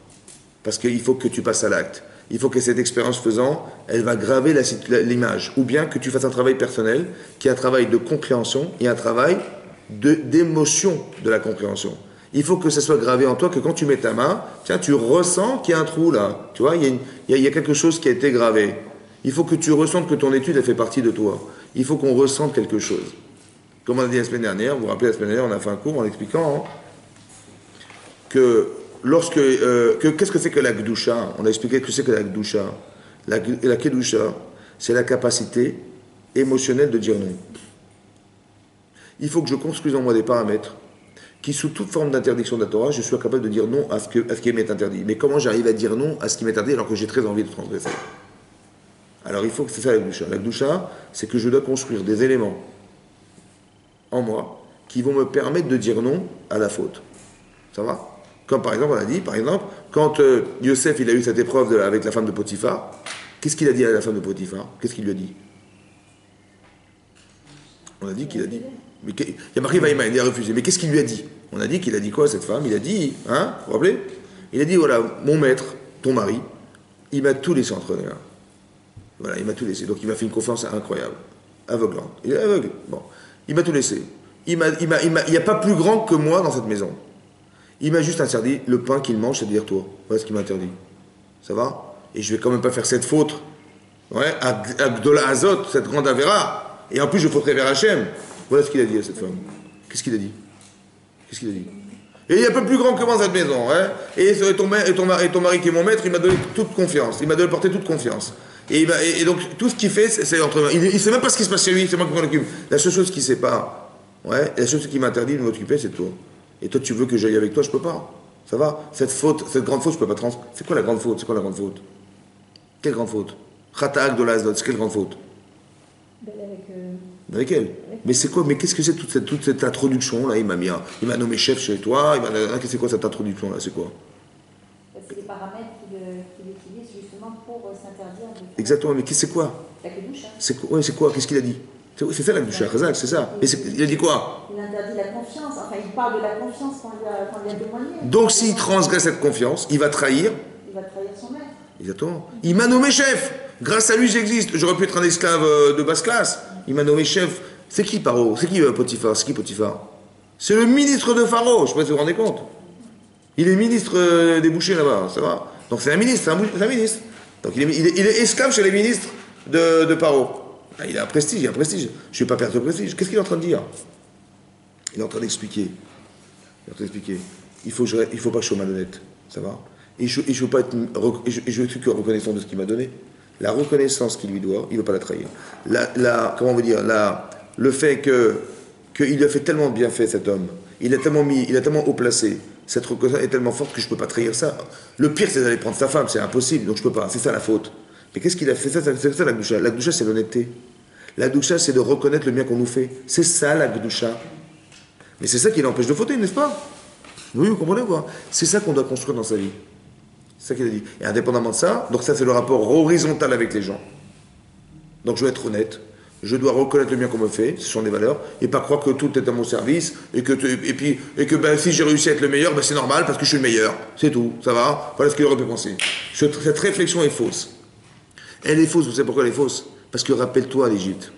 Parce qu'il faut que tu passes à l'acte. Il faut que cette expérience faisant, elle va graver l'image. Ou bien que tu fasses un travail personnel, qui est un travail de compréhension et un travail d'émotion de la compréhension. Il faut que ça soit gravé en toi, que quand tu mets ta main, tiens, tu ressens qu'il y a un trou là. Tu vois, il y a quelque chose qui a été gravé. Il faut que tu ressentes que ton étude, elle fait partie de toi. Il faut qu'on ressente quelque chose. Comme on a dit la semaine dernière, vous vous rappelez, la semaine dernière, on a fait un cours en expliquant que qu'est-ce que c'est que la Kedusha? On a expliqué ce que c'est que la Kedusha. La Kedusha, c'est la capacité émotionnelle de dire non. Il faut que je construise en moi des paramètres qui, sous toute forme d'interdiction de la Torah, je sois capable de dire non à ce qui m'est interdit. Mais comment j'arrive à dire non à ce qui m'est interdit alors que j'ai très envie de transgresser? Alors il faut que c'est ça la Kedusha. La Kedusha, c'est que je dois construire des éléments en moi qui vont me permettre de dire non à la faute. Ça va? Comme par exemple, on a dit, quand Yosef il a eu cette épreuve avec la femme de Potiphar, qu'est-ce qu'il a dit à la femme de Potiphar? Qu'est-ce qu'il lui a dit? On a dit qu'il a dit. Mais il y a marqué Vaïma, il a refusé. Mais qu'est-ce qu'il lui a dit? On a dit qu'il a dit quoi à cette femme? Il a dit, vous vous rappelez? Il a dit, voilà, mon maître, ton mari, il m'a tout laissé entre les mains. Voilà, il m'a tout laissé. Donc il m'a fait une confiance incroyable, aveuglante. Il est aveugle. Bon, il m'a tout laissé. Il n'y a pas plus grand que moi dans cette maison. Il m'a juste interdit le pain qu'il mange, c'est-à-dire toi. Voilà ce qu'il m'a interdit. Ça va? Et je vais quand même pas faire cette faute. Ouais, Agdola Azot, cette grande Avera. Et en plus, je faudrais vers Hachem. Voilà ce qu'il a dit à cette femme. Qu'est-ce qu'il a dit? Qu'est-ce qu'il a dit? Et il y a un peu plus grand que moi dans cette maison. Hein? Et ton mari qui est mon maître, il m'a donné toute confiance. Il m'a donné porter toute confiance. Et donc, tout ce qu'il fait, c'est entre moi. Il ne sait même pas ce qui se passe chez lui, c'est moi qui m'en occupe. La seule chose qu'il ne sait pas, la seule chose qui m'interdit de m'occuper, c'est toi. Et toi, tu veux que j'aille avec toi, je ne peux pas. Ça va? Cette grande faute, je ne peux pas C'est quoi la grande faute? C'est quoi la grande faute? Quelle grande faute? Khata'ak de l'Azdod, c'est quelle grande faute? Avec elle. Mais c'est quoi? Mais qu'est-ce que c'est toute cette introduction là? Il m'a nommé chef chez toi. C'est quoi cette introduction là? C'est quoi? C'est les paramètres qu'il utilise justement pour s'interdire. Exactement. Mais c'est quoi? La Kedusha. C'est quoi? Qu'est-ce qu'il a dit? C'est ça la Kedusha, Chazak, c'est ça. Mais il a dit quoi? Il interdit la confiance. Enfin, il parle de la confiance qu'on lui a témoigné. Donc s'il transgresse cette confiance, il va trahir. Il va trahir son maître. Exactement. Il m'a nommé chef. Grâce à lui, j'existe. J'aurais pu être un esclave de basse classe. Il m'a nommé chef. C'est qui Paro? C'est qui Potiphar? C'est qui Potiphar? C'est le ministre de Pharaon. Je ne sais pas si vous vous rendez compte. Il est ministre des bouchers là-bas. Ça va? Donc c'est un ministre. C'est un ministre. Donc il est esclave chez les ministres de Paro. Il a un prestige. Je ne vais pas perdre ce prestige. Qu'est-ce qu'il est en train de dire? Il est en train d'expliquer. Il faut pas que je sois malhonnête. Ça va? Et je ne veux pas être. Je suis que reconnaissant de ce qu'il m'a donné. la reconnaissance qu'il lui doit, il ne veut pas la trahir. Comment on veut dire, le fait qu'il lui a fait tellement de bienfaits, cet homme, il a tellement haut placé, cette reconnaissance est tellement forte que je ne peux pas trahir ça. Le pire, c'est d'aller prendre sa femme, c'est impossible, donc je ne peux pas, c'est ça la faute. Mais qu'est-ce qu'il a fait? C'est ça la Gdusha. La Gdusha, c'est l'honnêteté. La Gdusha, c'est de reconnaître le bien qu'on nous fait. C'est ça la Gdusha. Mais c'est ça qui l'empêche de fauter, n'est-ce pas? Oui, vous comprenez quoi? C'est ça qu'on doit construire dans sa vie. C'est ça qu'il a dit. Et indépendamment de ça, donc ça c'est le rapport horizontal avec les gens. Donc je dois être honnête, je dois reconnaître le bien qu'on me fait, ce sont des valeurs, et pas croire que tout est à mon service, et que ben, si j'ai réussi à être le meilleur, ben, c'est normal parce que je suis le meilleur. C'est tout, ça va? Voilà ce qu'il aurait pu penser. Cette réflexion est fausse. Elle est fausse, vous savez pourquoi elle est fausse? Parce que rappelle-toi l'Égypte.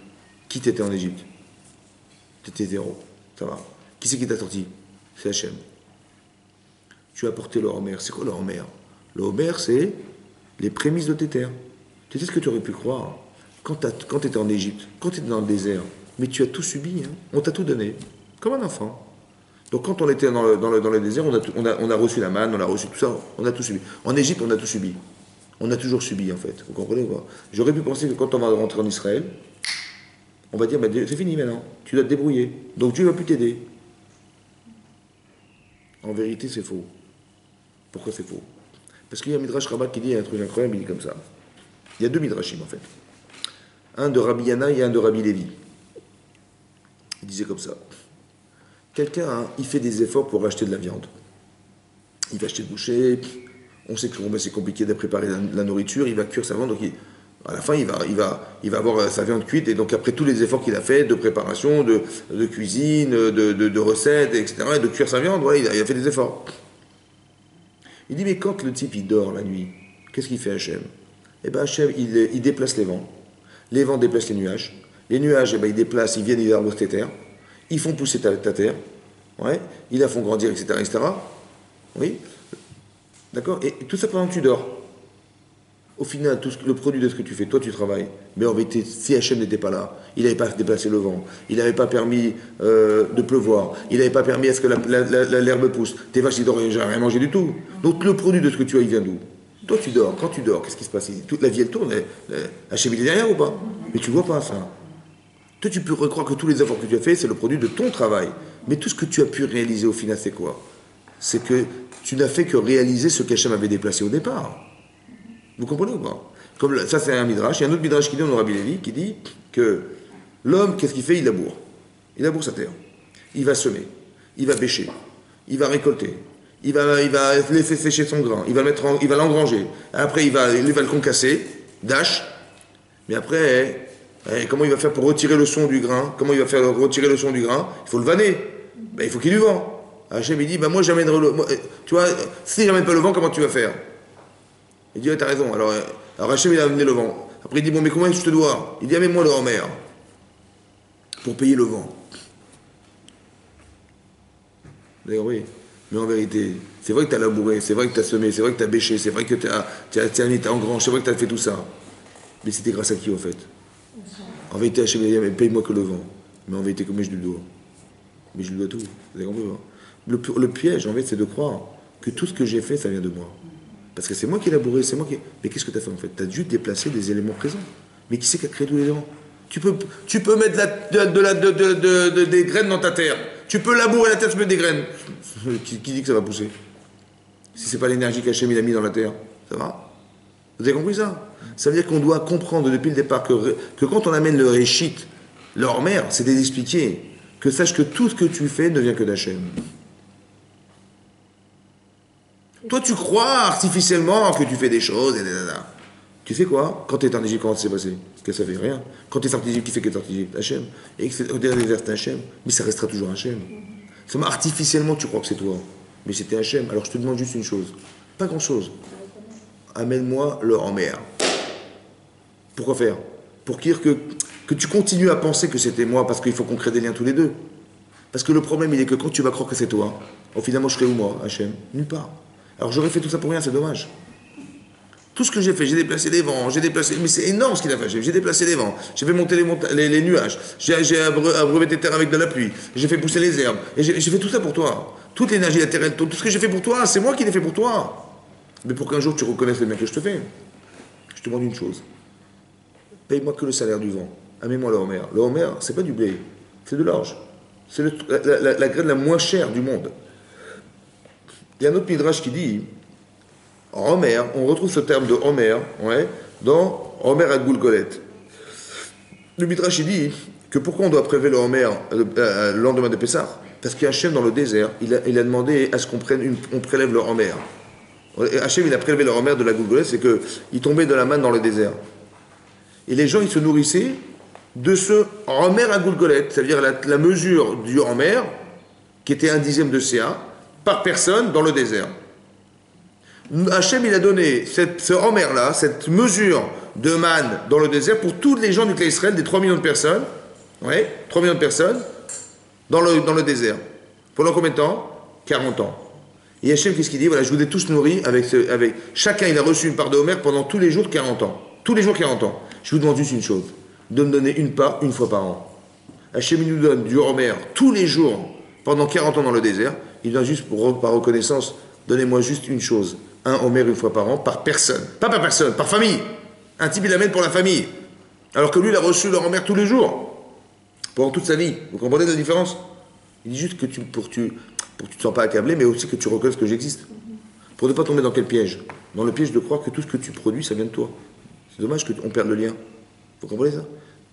Qui t'étais en Égypte? T'étais zéro, ça va? Qui c'est qui t'a sorti? C'est Hachem. Tu as apporté le Homer. C'est quoi le Homer? Le Homer, c'est les prémices de tes terres. Tu sais ce que tu aurais pu croire quand tu étais en Égypte, quand tu étais dans le désert, mais tu as tout subi, hein. On t'a tout donné, comme un enfant. Donc quand on était dans le désert, on a reçu la manne, on a reçu tout ça, on a tout subi. En Égypte, on a tout subi. On a toujours subi, en fait. Vous comprenez quoi? J'aurais pu penser que quand on va rentrer en Israël, on va dire, bah, c'est fini maintenant, tu dois te débrouiller. Donc Dieu ne va plus t'aider. En vérité, c'est faux. Pourquoi c'est faux? Parce qu'il y a un Midrash Rabbah qui dit un truc incroyable, il dit comme ça. Il y a deux Midrashim en fait. Un de Rabbi Yana et un de Rabbi Lévi. Il disait comme ça. Quelqu'un, hein, il fait des efforts pour acheter de la viande. Il va acheter le boucher, on sait que c'est compliqué de préparer la nourriture, il va cuire sa viande, donc à la fin il va avoir sa viande cuite, et donc après tous les efforts qu'il a fait de préparation, de cuisine, de recettes, etc., et de cuire sa viande, voilà, il a fait des efforts. Il dit, mais quand le type il dort la nuit, qu'est-ce qu'il fait Hachem? Eh bien Hachem, il déplace les vents déplacent les nuages eh ben, ils viennent, ils arrosent tes terres, ils font pousser ta terre, ouais, ils la font grandir, etc., etc. Oui, d'accord? Et tout ça pendant que tu dors. Au final, tout le produit de ce que tu fais, toi tu travailles, mais en vérité, si Hachem n'était pas là, il n'avait pas déplacé le vent, il n'avait pas permis de pleuvoir, il n'avait pas permis à ce que l'herbe pousse, tes vaches ils n'auraient rien mangé du tout. Donc le produit de ce que tu as, il vient d'où? Toi tu dors, quand tu dors, qu'est-ce qui se passe ici? Toute la vie elle tourne, Hachem il est derrière ou pas? Mais tu ne vois pas ça. Toi tu peux croire que tous les efforts que tu as fait, c'est le produit de ton travail. Mais tout ce que tu as pu réaliser au final, c'est quoi? C'est que tu n'as fait que réaliser ce qu'Hachem avait déplacé au départ. Vous comprenez ou pas? Comme ça, c'est un midrash. Il y a un autre midrash qui dit, on Rabbi Lévi, qui dit que l'homme, qu'est-ce qu'il fait? Il laboure. Il laboure sa terre. Il va semer. Il va bêcher. Il va récolter. Il va laisser sécher son grain. Il va l'engranger. Après, il va le concasser, dash. Mais après, comment il va faire pour retirer le son du grain? Comment il va faire retirer le son du grain? Il faut le vanner. Ben, il faut qu'il y ait du vent. Hachem, il dit, ben, moi, j'amènerai le vent. Tu vois, si j'amène pas le vent, comment tu vas faire? Il dit, t'as raison. Alors Hachem, il a amené le vent. Après, il dit, bon, mais comment je te dois? Il dit, amène-moi le Homer pour payer le vent. D'ailleurs, oui. Mais en vérité, c'est vrai que tu as labouré, c'est vrai que tu as semé, c'est vrai que tu as bêché, c'est vrai que tu as engrangé, c'est vrai que tu as fait tout ça. Mais c'était grâce à qui, en fait? En vérité, Hachem, il dit, paye-moi que le vent. Mais en vérité, comment je lui dois? Mais je lui dois tout. Vous avez compris, hein? Le piège, en fait, c'est de croire que tout ce que j'ai fait, ça vient de moi. Parce que c'est moi qui ai labouré, c'est moi qui... Mais qu'est-ce que tu as fait en fait? Tu as dû déplacer des éléments présents. Mais qui c'est qui a créé tous les éléments? Tu peux mettre des graines dans ta terre. Tu peux labourer la terre, tu peux mettre des graines. Qui dit que ça va pousser? Si c'est pas l'énergie qu'Hachem il a mis dans la terre, ça va? Vous avez compris ça? Ça veut dire qu'on doit comprendre depuis le départ que quand on amène le réchit, leur mère, c'est d'expliquer que sache que tout ce que tu fais ne vient que d'Hachem. Toi, tu crois artificiellement que tu fais des choses, et tu fais quoi? Quand tu es en Égypte, comment ça s'est passé? Qu'est-ce que ça fait? Rien. Quand tu es sorti d'Égypte, qui c'est qui est sorti d'Égypte? Hachem. Et au dernier vers, c'est Hachem. Mais ça restera toujours Hachem. Seulement artificiellement, tu crois que c'est toi. Mais c'était Hachem. Alors je te demande juste une chose. Pas grand-chose. Amène-moi le Homer. Pourquoi faire? Pour dire que tu continues à penser que c'était moi, parce qu'il faut qu'on crée des liens tous les deux. Parce que le problème, il est que quand tu vas croire que c'est toi, finalement, je serai où moi, Hachem? Nulle part. Alors j'aurais fait tout ça pour rien, c'est dommage. Tout ce que j'ai fait, j'ai déplacé les vents, mais c'est énorme ce qu'il a fait. J'ai déplacé les vents, j'ai fait monter les nuages, j'ai abreuvé tes terres avec de la pluie, j'ai fait pousser les herbes, et j'ai fait tout ça pour toi. Toute l'énergie, la terre, tout ce que j'ai fait pour toi, c'est moi qui l'ai fait pour toi. Mais pour qu'un jour tu reconnaisses le bien que je te fais, je te demande une chose. paye-moi que le salaire du vent. Amène-moi le homer. Le homer, c'est pas du blé, c'est de l'orge. C'est la graine la moins chère du monde. Il y a un autre midrash qui dit, homer, on retrouve ce terme de homer, ouais, dans Homer à Goulgolet. Le midrash il dit que pourquoi on doit prélever le homer le lendemain de Pessah? Parce qu'Hachem dans le désert, il a demandé à ce qu'on prélève le homer. Hachem il a prélevé le homer de la Goulgolet, c'est qu'il tombait de la manne dans le désert. Et les gens ils se nourrissaient de ce homer à Goulgolet, c'est-à-dire la mesure du homer, qui était 1/10 de CA, par personne dans le désert. Hachem il a donné ce homer-là, cette mesure de manne dans le désert pour tous les gens du clan Israël, des 3 millions de personnes, ouais, 3 millions de personnes, dans le désert. Pendant combien de temps? 40 ans. Et Hachem, qu'est-ce qu'il dit? Voilà, je vous ai tous nourris avec chacun, il a reçu une part de homer pendant tous les jours 40 ans. Tous les jours 40 ans. Je vous demande juste une chose, de me donner une part, une fois par an. Hachem, il nous donne du homer tous les jours, pendant 40 ans dans le désert. Il donne juste, par reconnaissance, donnez-moi juste une chose. Un homer une fois par an, par personne. Pas par personne, par famille. Un type, il amène pour la famille. Alors que lui, il a reçu le homer tous les jours. Pendant toute sa vie. Vous comprenez la différence? Il dit juste que pour que tu ne te sens pas accablé, mais aussi que tu reconnaisses que j'existe. Pour ne pas tomber dans quel piège? Dans le piège de croire que tout ce que tu produis, ça vient de toi. C'est dommage qu'on perde le lien. Vous comprenez ça?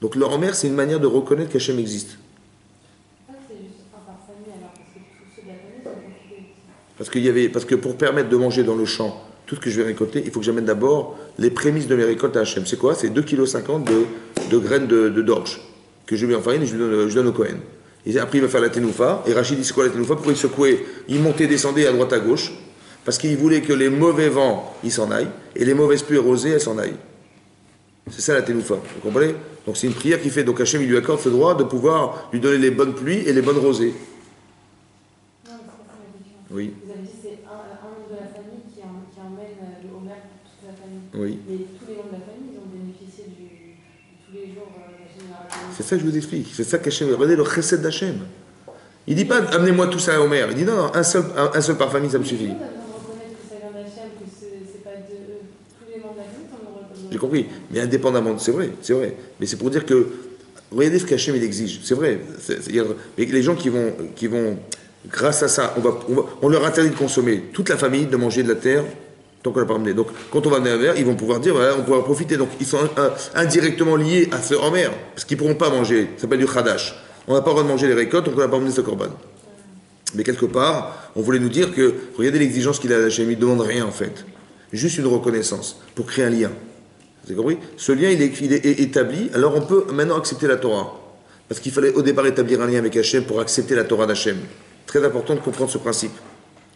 Donc le homer, c'est une manière de reconnaître qu'Hachem existe. C'est juste un par famille alors, parce que tous ceux de la famille sont considérés. Parce que pour permettre de manger dans le champ tout ce que je vais récolter, il faut que j'amène d'abord les prémices de mes récoltes à Hachem. C'est quoi? C'est 2,50 kg de graines d'orge que je mets en farine et je donne au Kohen. Et après, il va faire la tenoufa. Et Rachid dit, c'est quoi la tenoufa? Pour il secouait, il montait, descendait à droite, à gauche. Parce qu'il voulait que les mauvais vents, ils s'en aillent. Et les mauvaises pluies rosées, elles s'en aillent. C'est ça la tenoufa. Vous comprenez? Donc c'est une prière qui fait. Donc Hachem, il lui accorde ce droit de pouvoir lui donner les bonnes pluies et les bonnes rosées. Non, mais c'est pas ça ma question. Oui. Vous avez dit que c'est un membre de la famille qui emmène le homer pour toute la famille. Oui. Mais tous les membres de la famille, ils ont bénéficié de tous les jours de la génération. C'est ça que je vous explique. C'est ça qu'Hachem, regardez le chesed d'Hachem. Il dit pas, amenez-moi tout ça à Homer. Il dit non, un seul par famille, ça me suffit. On a besoin de reconnaître que ça vient d'Hachem, que c'est pas de tous les membres de la famille, on aurait besoin. J'ai compris. Mais indépendamment, c'est vrai. Mais c'est pour dire que, regardez ce qu'Hachem il exige. C'est vrai. Mais les gens qui vont, grâce à ça, on leur interdit de consommer toute la famille, de manger de la terre, tant qu'on n'a pas ramené. Donc, quand on va amener un verre, ils vont pouvoir dire, voilà, on pourra profiter. Donc, ils sont indirectement liés à ce homer, parce qu'ils ne pourront pas manger. Ça s'appelle du khadash. On n'a pas le droit de manger les récoltes, donc on n'a pas ramené ce korban. Mais quelque part, on voulait nous dire que, regardez l'exigence qu'il a à Hachem, il ne demande rien en fait. Juste une reconnaissance, pour créer un lien. Vous avez compris? Ce lien, il est établi, alors on peut maintenant accepter la Torah. Parce qu'il fallait au départ établir un lien avec Hachem pour accepter la Torah d'Hachem. Très important de comprendre ce principe.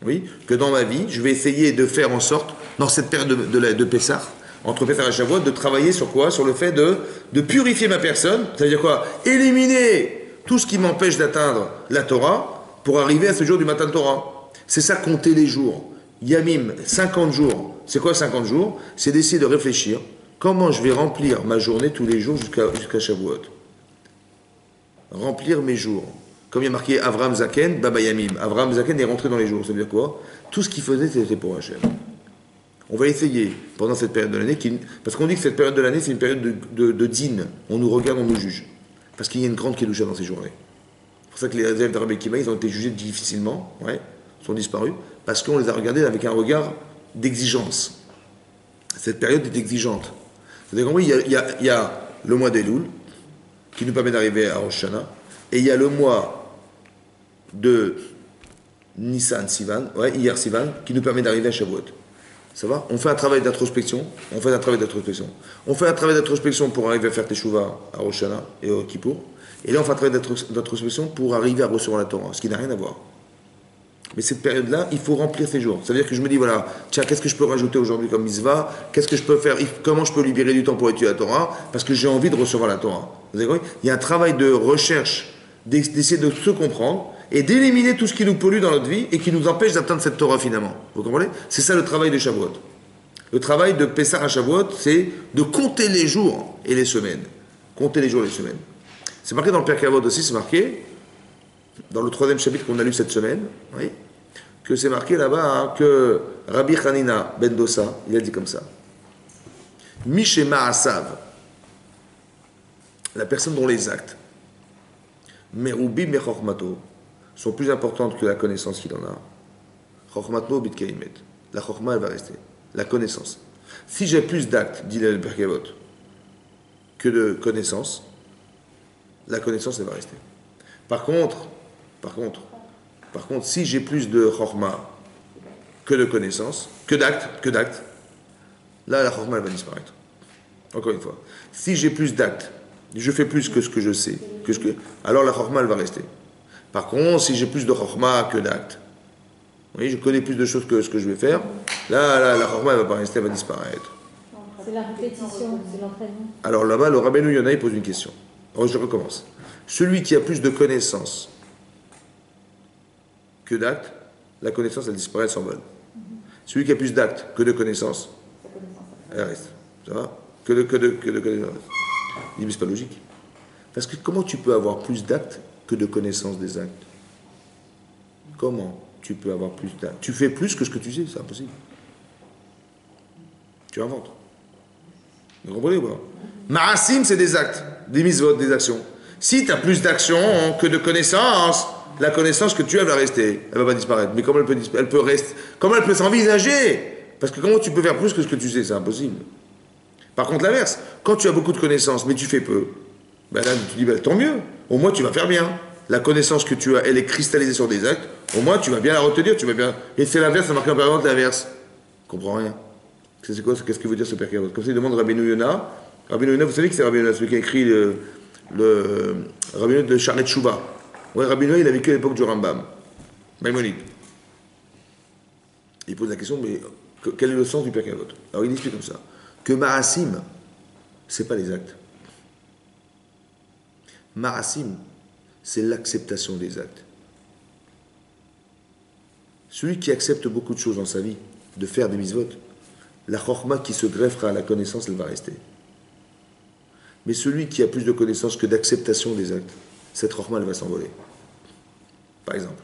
Oui, que dans ma vie, je vais essayer de faire en sorte, dans cette période de Pessah, entre Pessah et Shavuot, de travailler sur quoi? Sur le fait de purifier ma personne. Ça veut dire quoi? Éliminer tout ce qui m'empêche d'atteindre la Torah pour arriver à ce jour du matin de Torah. C'est ça, compter les jours. Yamim, 50 jours. C'est quoi 50 jours? C'est d'essayer de réfléchir comment je vais remplir ma journée tous les jours jusqu'à Shavuot. Remplir mes jours. Comme il y a marqué Avraham Zaken, Baba Yamim. Avraham Zaken est rentré dans les jours. Ça veut dire quoi? Tout ce qu'il faisait, c'était pour Hachem. On va essayer, pendant cette période de l'année, parce qu'on dit que cette période de l'année, c'est une période de din. On nous regarde, on nous juge. Parce qu'il y a une grande kedusha dans ces journées. C'est pour ça que les élèves d'Arabie Kima, ils ont été jugés difficilement, sont disparus, parce qu'on les a regardés avec un regard d'exigence. Cette période est exigeante. Vous avez compris, il y a le mois d'Elul, qui nous permet d'arriver à Rosh Hashanah, et il y a le mois de Nissan Sivan, hier Sivan, qui nous permet d'arriver à Shavuot. Ça va? On fait un travail d'introspection. On fait un travail d'introspection pour arriver à faire Teshuvah à Rosh Hashanah et au Kippour. Et là, on fait un travail d'introspection pour arriver à recevoir la Torah, ce qui n'a rien à voir. Mais cette période-là, il faut remplir ces jours. Ça veut dire que je me dis, voilà, tiens, qu'est-ce que je peux rajouter aujourd'hui comme mitzvah? Qu'est-ce que je peux faire? Comment je peux libérer du temps pour étudier la Torah? Parce que j'ai envie de recevoir la Torah. Vous avez compris? Il y a un travail de recherche, d'essayer de se comprendre et d'éliminer tout ce qui nous pollue dans notre vie et qui nous empêche d'atteindre cette Torah finalement. Vous comprenez? C'est ça le travail de Shavuot. Le travail de Pessah à Shavuot, c'est de compter les jours et les semaines. Compter les jours et les semaines. C'est marqué dans le Pirkei Avot aussi, c'est marqué dans le 3e chapitre qu'on a lu cette semaine, oui, que c'est marqué là-bas que Rabbi Hanina ben Dosa, il a dit comme ça. Mishema Asav, la personne dont les actes, Merubi Mechormato, sont plus importantes que la connaissance qu'il en a, Chormato Bitkeimet. La Chorma, elle va rester. La connaissance. Si j'ai plus d'actes, dit le Perkavot, que de connaissances, la connaissance, elle va rester. Par contre, si j'ai plus de Chorma que de connaissances, que d'actes, là, la Chorma, elle va disparaître. Encore une fois. Si j'ai plus d'actes, je fais plus que ce que je sais, alors la Chorma, elle va rester. Par contre, si j'ai plus de Chorma que d'actes, oui, je connais plus de choses que ce que je vais faire, là, la Chorma, elle va pas rester, elle va disparaître. C'est la répétition, c'est l'entraînement. Alors là-bas, le Rabbeinu Yonah, il pose une question. Alors je recommence. Celui qui a plus de connaissances que d'actes, la connaissance, elle disparaît, elle s'envole. Celui qui a plus d'actes que de connaissances, elle reste. Ça va? Que de connaissances. Il dit, mais c'est pas logique. Parce que comment tu peux avoir plus d'actes que de connaissances des actes? Comment tu peux avoir plus d'actes? Tu fais plus que ce que tu sais, c'est impossible. Tu inventes. Vous comprenez ou pas? Ma'asim, c'est des actes, des mitzvot, des actions. Si tu as plus d'actions que de connaissances, la connaissance que tu as va rester. Elle va pas disparaître. Mais comment elle peut rester? Comment elle peut s'envisager? Parce que comment tu peux faire plus que ce que tu sais? C'est impossible. Par contre, l'inverse, quand tu as beaucoup de connaissances, mais tu fais peu, ben là, tu dis, ben, tant mieux. Au moins, tu vas faire bien. La connaissance que tu as, elle est cristallisée sur des actes. Au moins, tu vas bien la retenir. Tu vas bien... Et c'est l'inverse, ça marque en permanence l'inverse. Je comprends rien. C'est quoi? Qu'est-ce que veut dire ce Perkavot? Comme ça, il demande Rabbeinu Yonah. Rabbeinu Yonah, vous savez que c'est Rabbeinu Yonah, celui qui a écrit le Rabbeinu Yonah de Shaarei Teshuvah. Ouais, Rabbeinu Yonah, il a vécu à l'époque du Rambam. Maïmonide. Il pose la question, mais quel est le sens du Perkavot? Alors il explique comme ça, que Ma'asim, c'est pas les actes. Ma'asim, c'est l'acceptation des actes. Celui qui accepte beaucoup de choses dans sa vie, de faire des mitzvot, la chorma qui se greffera à la connaissance, elle va rester. Mais celui qui a plus de connaissances que d'acceptation des actes, cette chorma, elle va s'envoler. Par exemple,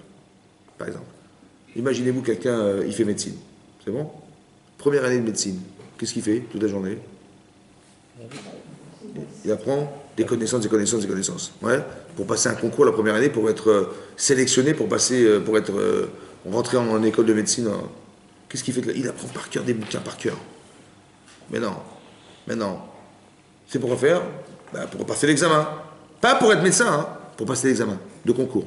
imaginez-vous quelqu'un, il fait médecine. C'est bon? Première année de médecine. Qu'est-ce qu'il fait toute la journée? Il apprend des connaissances. Ouais, pour passer un concours la première année, pour être sélectionné, pour être rentré en école de médecine. Qu'est-ce qu'il fait? Il apprend par cœur des bouquins, par cœur. Mais non. C'est pour faire? Pour passer l'examen. Pas pour être médecin, hein, pour passer l'examen de concours.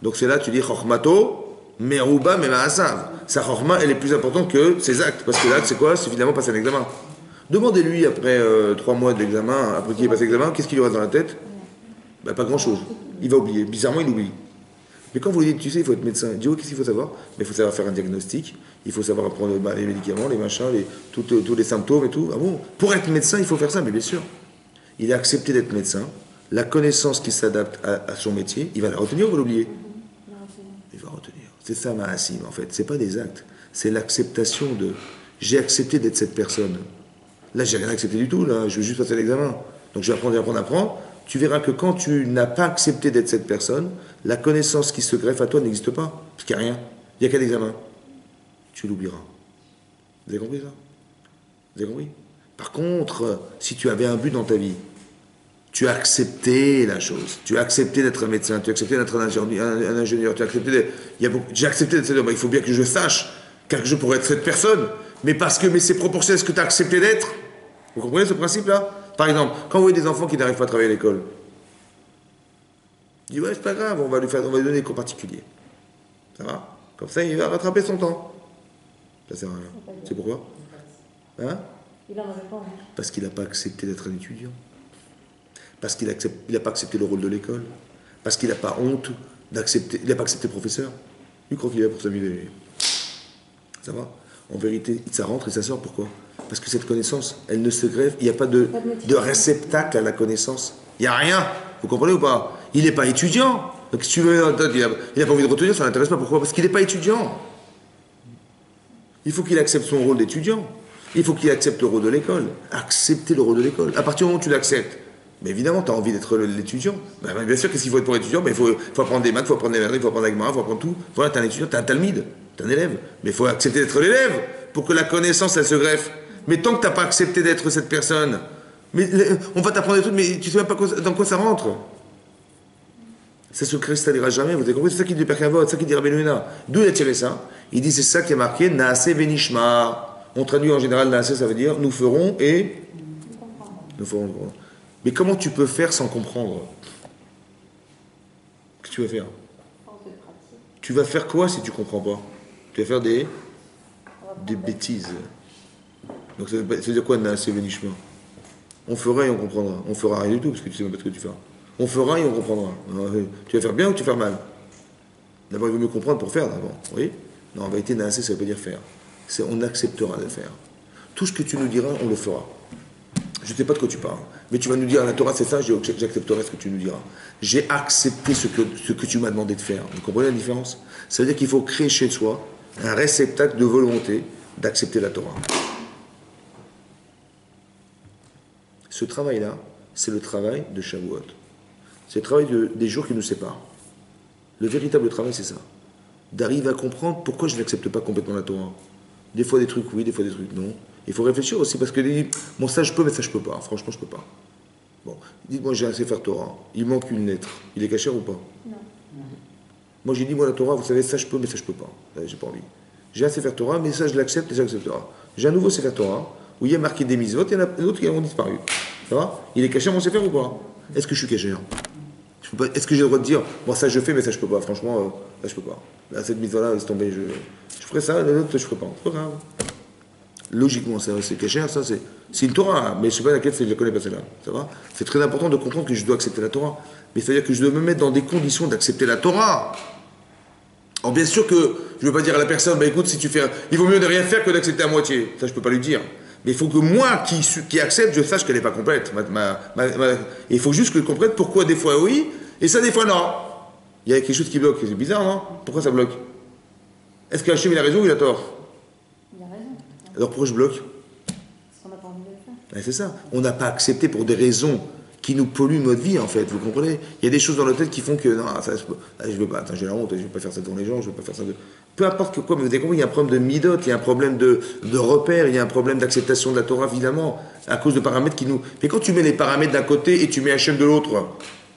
Donc c'est là tu dis Chormato, Meruba, Memaasav. Sa Chorma, elle est plus importante que ses actes. Parce que l'acte, c'est quoi? C'est finalement passer un examen. Demandez-lui après 3 mois d'examen, après qu'il ait passé l'examen, qu'est-ce qu'il lui reste dans la tête? Pas grand-chose. Il va oublier. Bizarrement, il oublie. Mais quand vous lui dites, tu sais, il faut être médecin, il dit, qu'est-ce qu'il faut savoir? Mais il faut savoir faire un diagnostic, il faut savoir prendre les médicaments, les machins, tous les symptômes et tout. Ah bon? Pour être médecin, il faut faire ça, mais bien sûr. Il a accepté d'être médecin, la connaissance qui s'adapte à son métier, il va la retenir ou il va l'oublier? Il va retenir. C'est ça, Ma'asim, en fait. C'est pas des actes, c'est l'acceptation de j'ai accepté d'être cette personne. Là, j'ai rien accepté du tout, là, je veux juste passer l'examen. Donc je vais apprendre. Tu verras que quand tu n'as pas accepté d'être cette personne, la connaissance qui se greffe à toi n'existe pas. Parce qu'il n'y a rien. Il n'y a qu'un examen. Tu l'oublieras. Vous avez compris ça? Vous avez compris? Par contre, si tu avais un but dans ta vie, tu as accepté la chose. Tu as accepté d'être un médecin, tu as accepté d'être un ingénieur, tu as accepté j'ai accepté d'être il faut bien que je sache quelque chose pour être cette personne. Mais c'est proportionnel à ce que tu as accepté d'être. Vous comprenez ce principe-là? Par exemple, quand vous voyez des enfants qui n'arrivent pas à travailler à l'école, il dit ouais, c'est pas grave, on va lui donner des cours particuliers. Ça va? Comme ça, il va rattraper son temps. Ça sert à rien. C'est pourquoi? Hein? Il en avait pas envie. Parce qu'il n'a pas accepté d'être un étudiant. Parce qu'il n'a pas accepté le rôle de l'école. Parce qu'il n'a pas honte d'accepter. Il n'a pas accepté le professeur. Il croit qu'il est là pour s'amuser. Ça va? En vérité, ça rentre et ça sort. Pourquoi? Parce que cette connaissance, elle ne se greffe. Il n'y a pas de réceptacle à la connaissance. Il n'y a rien. Vous comprenez ou pas? Il n'est pas étudiant. Donc, si tu veux, il n'a pas envie de retenir, ça ne l'intéresse pas. Pourquoi? Parce qu'il n'est pas étudiant. Il faut qu'il accepte son rôle d'étudiant. Il faut qu'il accepte le rôle de l'école. Accepter le rôle de l'école. À partir du moment où tu l'acceptes, mais évidemment, tu as envie d'être l'étudiant. Bien sûr, qu'est-ce qu'il faut être pour l'étudiant? Il faut apprendre des maths, il faut apprendre des mathématiques, il faut apprendre la Gemara, il faut apprendre tout. Voilà, tu es un étudiant, tu es un talmide, tu es un élève. Mais il faut accepter d'être l'élève pour que la connaissance, elle se greffe. Mais tant que tu n'as pas accepté d'être cette personne, Mais on va t'apprendre des trucs, mais tu sais même pas dans quoi ça rentre. Ça se cristallisera jamais, vous avez compris? C'est ça qu'il dit Perkavot, c'est ça qu'il dit Rabbi Noéna. D'où il a tiré ça? Il dit c'est ça qui est marqué Naase Venishma. On traduit en général Naase, ça veut dire nous ferons et. Nous ferons. Mais comment tu peux faire sans comprendre? Qu'est-ce que tu vas faire? Tu vas faire quoi si tu comprends pas? Tu vas faire des bêtises. Donc ça veut dire quoi Naase Venishma? On fera et on comprendra. On fera rien du tout parce que tu sais même pas ce que tu fais. On fera et on comprendra. Tu vas faire bien ou tu vas faire mal? D'abord, il vaut mieux comprendre pour faire d'abord. Oui? Non, en vérité, Naasé, ça ne veut pas dire faire. C'est on acceptera de faire. Tout ce que tu nous diras, on le fera. Je ne sais pas de quoi tu parles. Mais tu vas nous dire, la Torah, c'est ça, j'accepterai ce que tu nous diras. J'ai accepté ce que tu m'as demandé de faire. Vous comprenez la différence? Ça veut dire qu'il faut créer chez soi un réceptacle de volonté d'accepter la Torah. Ce travail-là, c'est le travail de Shavuot. C'est le travail des jours qui nous séparent. Le véritable travail, c'est ça. D'arriver à comprendre pourquoi je n'accepte pas complètement la Torah. Des fois des trucs oui, des fois des trucs non. Il faut réfléchir aussi parce que bon, ça je peux, mais ça je peux pas. Franchement, je peux pas. Bon, dites-moi, j'ai un Sefer Torah. Il manque une lettre. Il est caché ou pas? Non. Moi, j'ai dit, moi, la Torah, vous savez, ça je peux, mais ça je peux pas. J'ai pas envie. J'ai un Sefer Torah, mais ça je l'accepte et ça j'acceptera. J'ai un nouveau Sefer Torah où il y a marqué des mitzvot, il y en a d'autres qui ont disparu. Ça va? Il est caché mon Sefer ou pas? Est-ce que je suis caché? Est-ce que j'ai le droit de dire, bon, ça je fais, mais ça je peux pas, franchement, là je peux pas. Là, cette mise-là, laisse tomber, je ferai ça, l'autre je ferai pas. C'est pas grave. Logiquement, c'est caché, ça c'est une Torah, mais je sais pas laquelle, je ne connais pas celle-là. Ça va? C'est très important de comprendre que je dois accepter la Torah. Mais c'est-à-dire que je dois me mettre dans des conditions d'accepter la Torah. Alors bien sûr que je ne veux pas dire à la personne, bah écoute, si tu fais, il vaut mieux ne rien faire que d'accepter à moitié. Ça, je peux pas lui dire. Mais il faut que moi, qui accepte, je sache qu'elle n'est pas complète. Il faut juste que je comprenne pourquoi des fois oui, et ça des fois non. Il y a quelque chose qui bloque. C'est bizarre, non? Pourquoi ça bloque? Est-ce qu'Hachem il a raison ou il a tort? Il a raison. Alors pourquoi je bloque? Parce qu'on n'a pas envie de le faire. Ouais, c'est ça. On n'a pas accepté pour des raisons qui nous polluent notre vie, en fait. Vous comprenez? Il y a des choses dans notre tête qui font que non, ça, je veux pas. Attends, j'ai la honte, je ne vais pas faire ça devant les gens, je ne veux pas faire ça. Peu importe quoi, mais vous avez compris, il y a un problème de midot, il y a un problème de repère, il y a un problème d'acceptation de la Torah, évidemment, à cause de paramètres qui nous. Mais quand tu mets les paramètres d'un côté et tu mets Hachem de l'autre,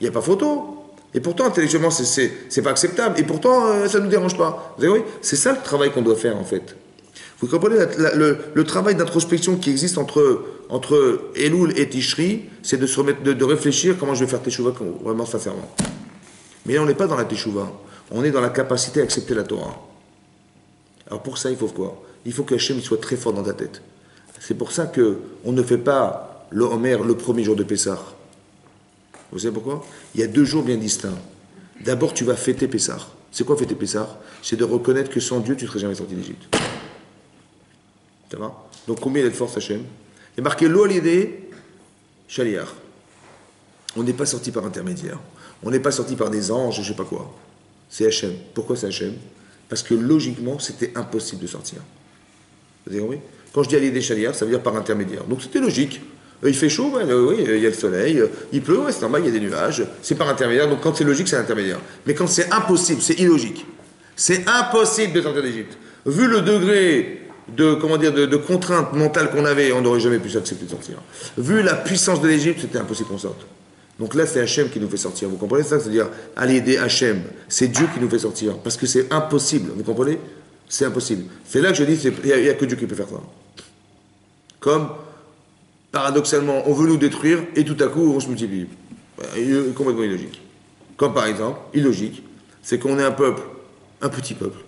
il n'y a pas photo. Et pourtant, intellectuellement, c'est pas acceptable. Et pourtant, ça ne nous dérange pas. Vous avez compris? C'est ça le travail qu'on doit faire, en fait. Vous comprenez le travail d'introspection qui existe entre Elul et Tishri, c'est de se remettre, de réfléchir comment je vais faire Teshuvah vraiment sincèrement. Mais là, on n'est pas dans la Teshuvah. On est dans la capacité à accepter la Torah. Alors pour ça, il faut quoi? Il faut que Hachem soit très fort dans ta tête. C'est pour ça qu'on ne fait pas le Homer le premier jour de Pessah. Vous savez pourquoi? Il y a 2 jours bien distincts. D'abord, tu vas fêter Pessah. C'est quoi fêter Pessah? C'est de reconnaître que sans Dieu, tu ne serais jamais sorti d'Égypte. Ça va? Donc combien il y a de force Hachem? Il y a marqué Lo Aliédé Shaliach. On n'est pas sorti par intermédiaire. On n'est pas sorti par des anges, je ne sais pas quoi. C'est Hachem. Pourquoi c'est Hachem? Parce que logiquement, c'était impossible de sortir. Vous avez compris? Quand je dis Aliédé Shaliach, ça veut dire par intermédiaire. Donc c'était logique. Il fait chaud, ouais, oui, il y a le soleil, il pleut, ouais, c'est normal, il y a des nuages. C'est par intermédiaire, donc quand c'est logique, c'est intermédiaire. Mais quand c'est impossible, c'est illogique. C'est impossible de sortir d'Égypte. Vu le degré de contrainte mentale qu'on avait, on n'aurait jamais pu accepter de sortir. Vu la puissance de l'Égypte, c'était impossible qu'on sorte. Donc là, c'est Hachem qui nous fait sortir. Vous comprenez ça? C'est-à-dire, aller aider Hachem. C'est Dieu qui nous fait sortir. Parce que c'est impossible. Vous comprenez? C'est impossible. C'est là que je dis, il n'y a que Dieu qui peut faire ça. Comme, paradoxalement, on veut nous détruire et tout à coup, on se multiplie. Complètement illogique. Comme par exemple, illogique, c'est qu'on est un peuple, un petit peuple.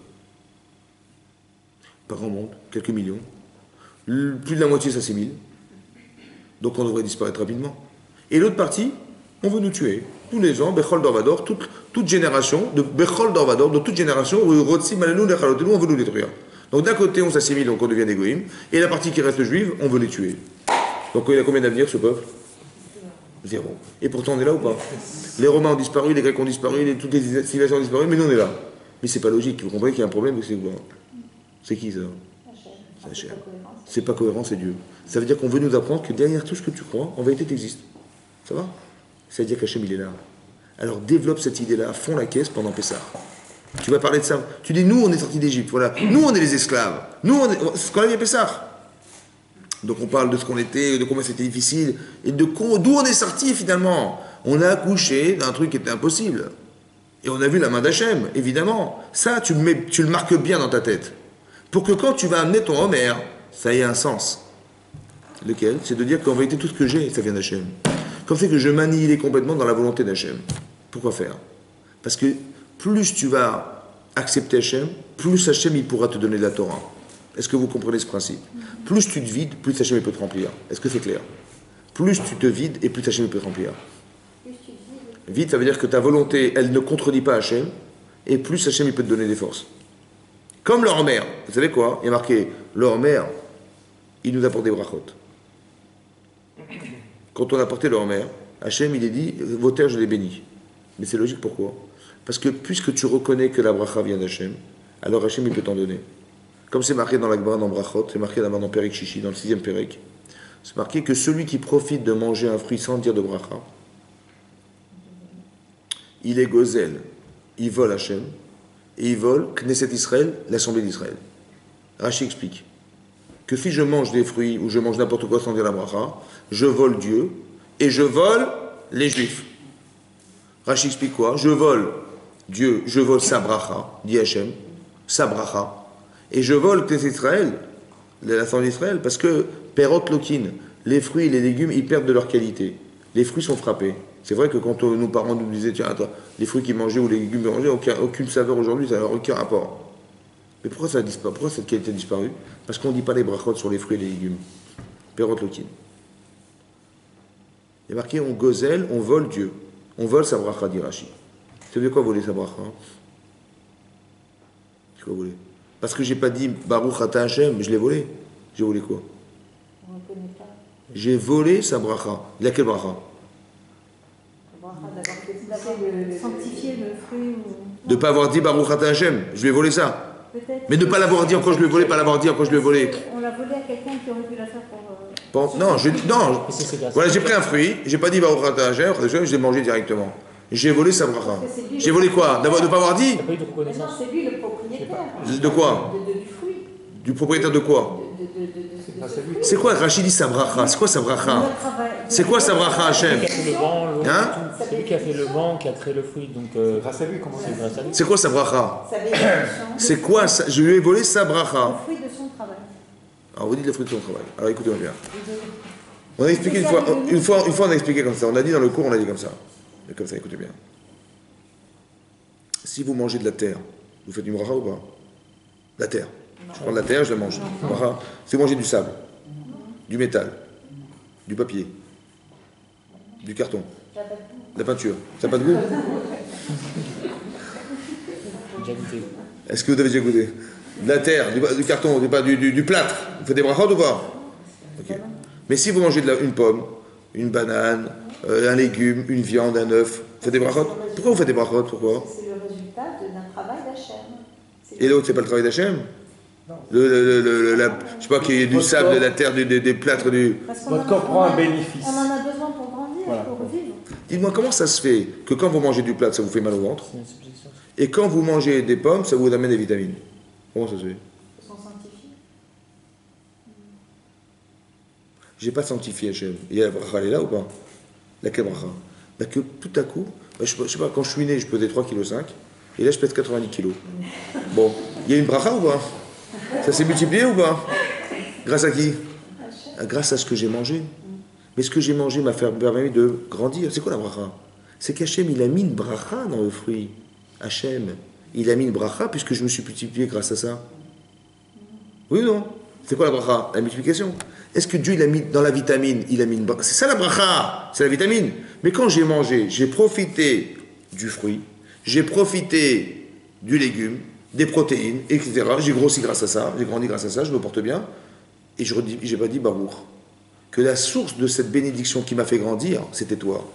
Pas grand monde, quelques millions. Plus de la moitié s'assimile. Donc on devrait disparaître rapidement. Et l'autre partie, on veut nous tuer. Tous les ans, Bechol Dorvador, toute génération, de Bechol Dorvador, de toute génération, on veut nous détruire. Donc d'un côté, on s'assimile, donc on devient des goïms, et la partie qui reste juive, on veut les tuer. Donc il a combien d'avenir, ce peuple? 0. Et pourtant, on est là ou pas? Les Romains ont disparu, les Grecs ont disparu, toutes les civilisations ont disparu, mais nous, on est là. Mais c'est pas logique, vous comprenez qu'il y a un problème, c'est qui ça? C'est Hachem. C'est pas cohérent, c'est Dieu. Ça veut dire qu'on veut nous apprendre que derrière tout ce que tu crois, en vérité, tu existes. Ça va? Ça veut dire qu'Hachem, il est là. Alors développe cette idée-là à fond la caisse pendant Pessah. Tu vas parler de ça. Tu dis, nous, on est sortis d'Égypte. Voilà. Nous, on est les esclaves. Nous, c'est ce qu'on a dit à Pessah. Donc on parle de ce qu'on était, de combien c'était difficile, et d'où on est sorti finalement. On a accouché d'un truc qui était impossible. Et on a vu la main d'Hachem, évidemment. Ça, tu le marques bien dans ta tête. Pour que quand tu vas amener ton Homer, ça ait un sens. Lequel? C'est de dire qu'en vérité, tout ce que j'ai, ça vient d'Hachem. Comme c'est que je m'annihile complètement dans la volonté d'Hachem. Pourquoi faire? Parce que plus tu vas accepter Hachem, plus Hachem il pourra te donner de la Torah. Est-ce que vous comprenez ce principe? Plus tu te vides, plus Hachem il peut te remplir. Est-ce que c'est clair? Plus tu te vides et plus Hachem il peut te remplir. Vide, ça veut dire que ta volonté, elle ne contredit pas Hachem, et plus Hachem il peut te donner des forces. Comme le Homer. Vous savez quoi? Il y a marqué, le Homer, il nous apporte des brachot. Quand on a apporté le Homer, Hachem il est dit, vos terres je les bénis. Mais c'est logique, pourquoi? Parce que puisque tu reconnais que la bracha vient d'Hachem, alors Hachem il peut t'en donner. Comme c'est marqué dans la Gemara dans Brachot, c'est marqué d'abord dans Perek Shishi, dans le 6e Perek, c'est marqué que celui qui profite de manger un fruit sans dire de bracha, il est gozel, il vole Hachem, et il vole Knesset Israël, l'Assemblée d'Israël. Rashi explique que si je mange des fruits ou je mange n'importe quoi sans dire la bracha, je vole Dieu et je vole les Juifs. Rashi explique quoi? Je vole Dieu, je vole sa bracha, dit Hachem, sa bracha, et je vole Knesset Israël, l'Assemblée d'Israël, parce que Perot Lokin, les fruits et les légumes, ils perdent de leur qualité. Les fruits sont frappés. C'est vrai que quand nos parents nous disaient, tiens, attends, les fruits qu'ils mangeaient ou les légumes qu'ils mangeaient, aucune saveur aujourd'hui, ça n'a aucun rapport. Mais pourquoi ça a disparu? Pourquoi cette qualité a disparu? Parce qu'on ne dit pas les brachot sur les fruits et les légumes. Perot Lokin. Il y a marqué, on gozelle, on vole Dieu. On vole sa bracha, dit Rashi. Ça veut dire quoi voler sa bracha? C'est quoi voler? Parce que j'ai pas dit Baruch Ata Hashem, je l'ai volé. J'ai volé quoi? On ne connaît pas. J'ai volé sa bracha. Laquelle bracha? D'avoir sanctifié le fruit ou... De ne pas avoir dit Baruch Ata Hashem, je lui ai volé ça. Peut-être. Mais ne pas l'avoir dit encore je lui ai volé, pas l'avoir dit encore je lui ai volé. On l'a volé à quelqu'un qui aurait pu la faire pour... Non, voilà, j'ai pris un fruit, j'ai pas dit Baruch Ata Hashem, je l'ai mangé directement. J'ai volé sa bracha. J'ai volé quoi? D'abord de ne pas avoir dit? pas eu de Mais non, reconnaissance. c'est lui le propriétaire. De quoi? Du fruit. Du propriétaire de quoi? C'est quoi Rachid dit sa bracha? C'est quoi sa bracha? C'est quoi sa bracha Hashem? C'est lui qui a fait le vent, l'eau, Hein? tout. C'est lui qui a fait le vent, qui a créé le fruit. Donc, Grâce à lui, comment c'est grâce à lui. C'est quoi sa bracha? Sa bénédiction. C'est quoi ça? Je lui ai volé sa bracha. Le fruit de son travail. Alors vous dites le fruit de son travail. Alors écoutez-moi bien. On a expliqué une fois on a expliqué comme ça. On a dit dans le cours, on a dit comme ça. Mais comme ça, écoutez bien. Si vous mangez de la terre, vous faites une bracha ou pas? La terre. Je prends de la terre, je la mange. Bracha. Si vous mangez du sable, du métal, du papier, du carton, de la peinture, ça n'a pas de goût? J'ai déjà goûté. Est-ce que vous avez déjà goûté? De la terre, du carton, du plâtre, vous faites des brachot ou pas? Ok. Mais si vous mangez une pomme, une banane, un légume, une viande, un œuf, vous faites des brachot? Pourquoi vous faites des brachot? Pourquoi? C'est le résultat d'un travail d'Hachem. Et l'autre, c'est pas le travail d'Hachem? Je sais pas, qu'il y ait du sable, de la terre, des plâtres, du... Votre corps prend un bénéfice. On en a besoin pour grandir, Voilà. pour vivre. Dites-moi, comment ça se fait que quand vous mangez du plâtre, ça vous fait mal au ventre, C'est une subjection. et quand vous mangez des pommes, ça vous amène des vitamines? Comment ça se fait? Ils sont sanctifiés. J'ai pas sanctifié Hachem. Et la bracha, elle est là ou pas? Laquelle bracha? Bah que tout à coup, je sais pas, quand je suis né, je pesais 3,5 kg, et là je pèse 90 kg. Bon, il y a une bracha ou pas? Ça s'est multiplié ou pas? Grâce à qui? Grâce à ce que j'ai mangé. Mais ce que j'ai mangé m'a permis de grandir. C'est quoi la bracha? C'est qu'Hachem, il a mis une bracha dans le fruit. Hachem, il a mis une bracha puisque je me suis multiplié grâce à ça. Oui ou non? C'est quoi la bracha? La multiplication. Est-ce que Dieu, il a mis dans la vitamine, il a mis une bracha? C'est ça la bracha, c'est la vitamine. Mais quand j'ai mangé, j'ai profité du fruit, j'ai profité du légume, des protéines, etc. J'ai grossi grâce à ça, j'ai grandi grâce à ça, je me porte bien. Et je n'ai pas dit Baruch. Que la source de cette bénédiction qui m'a fait grandir, c'était toi.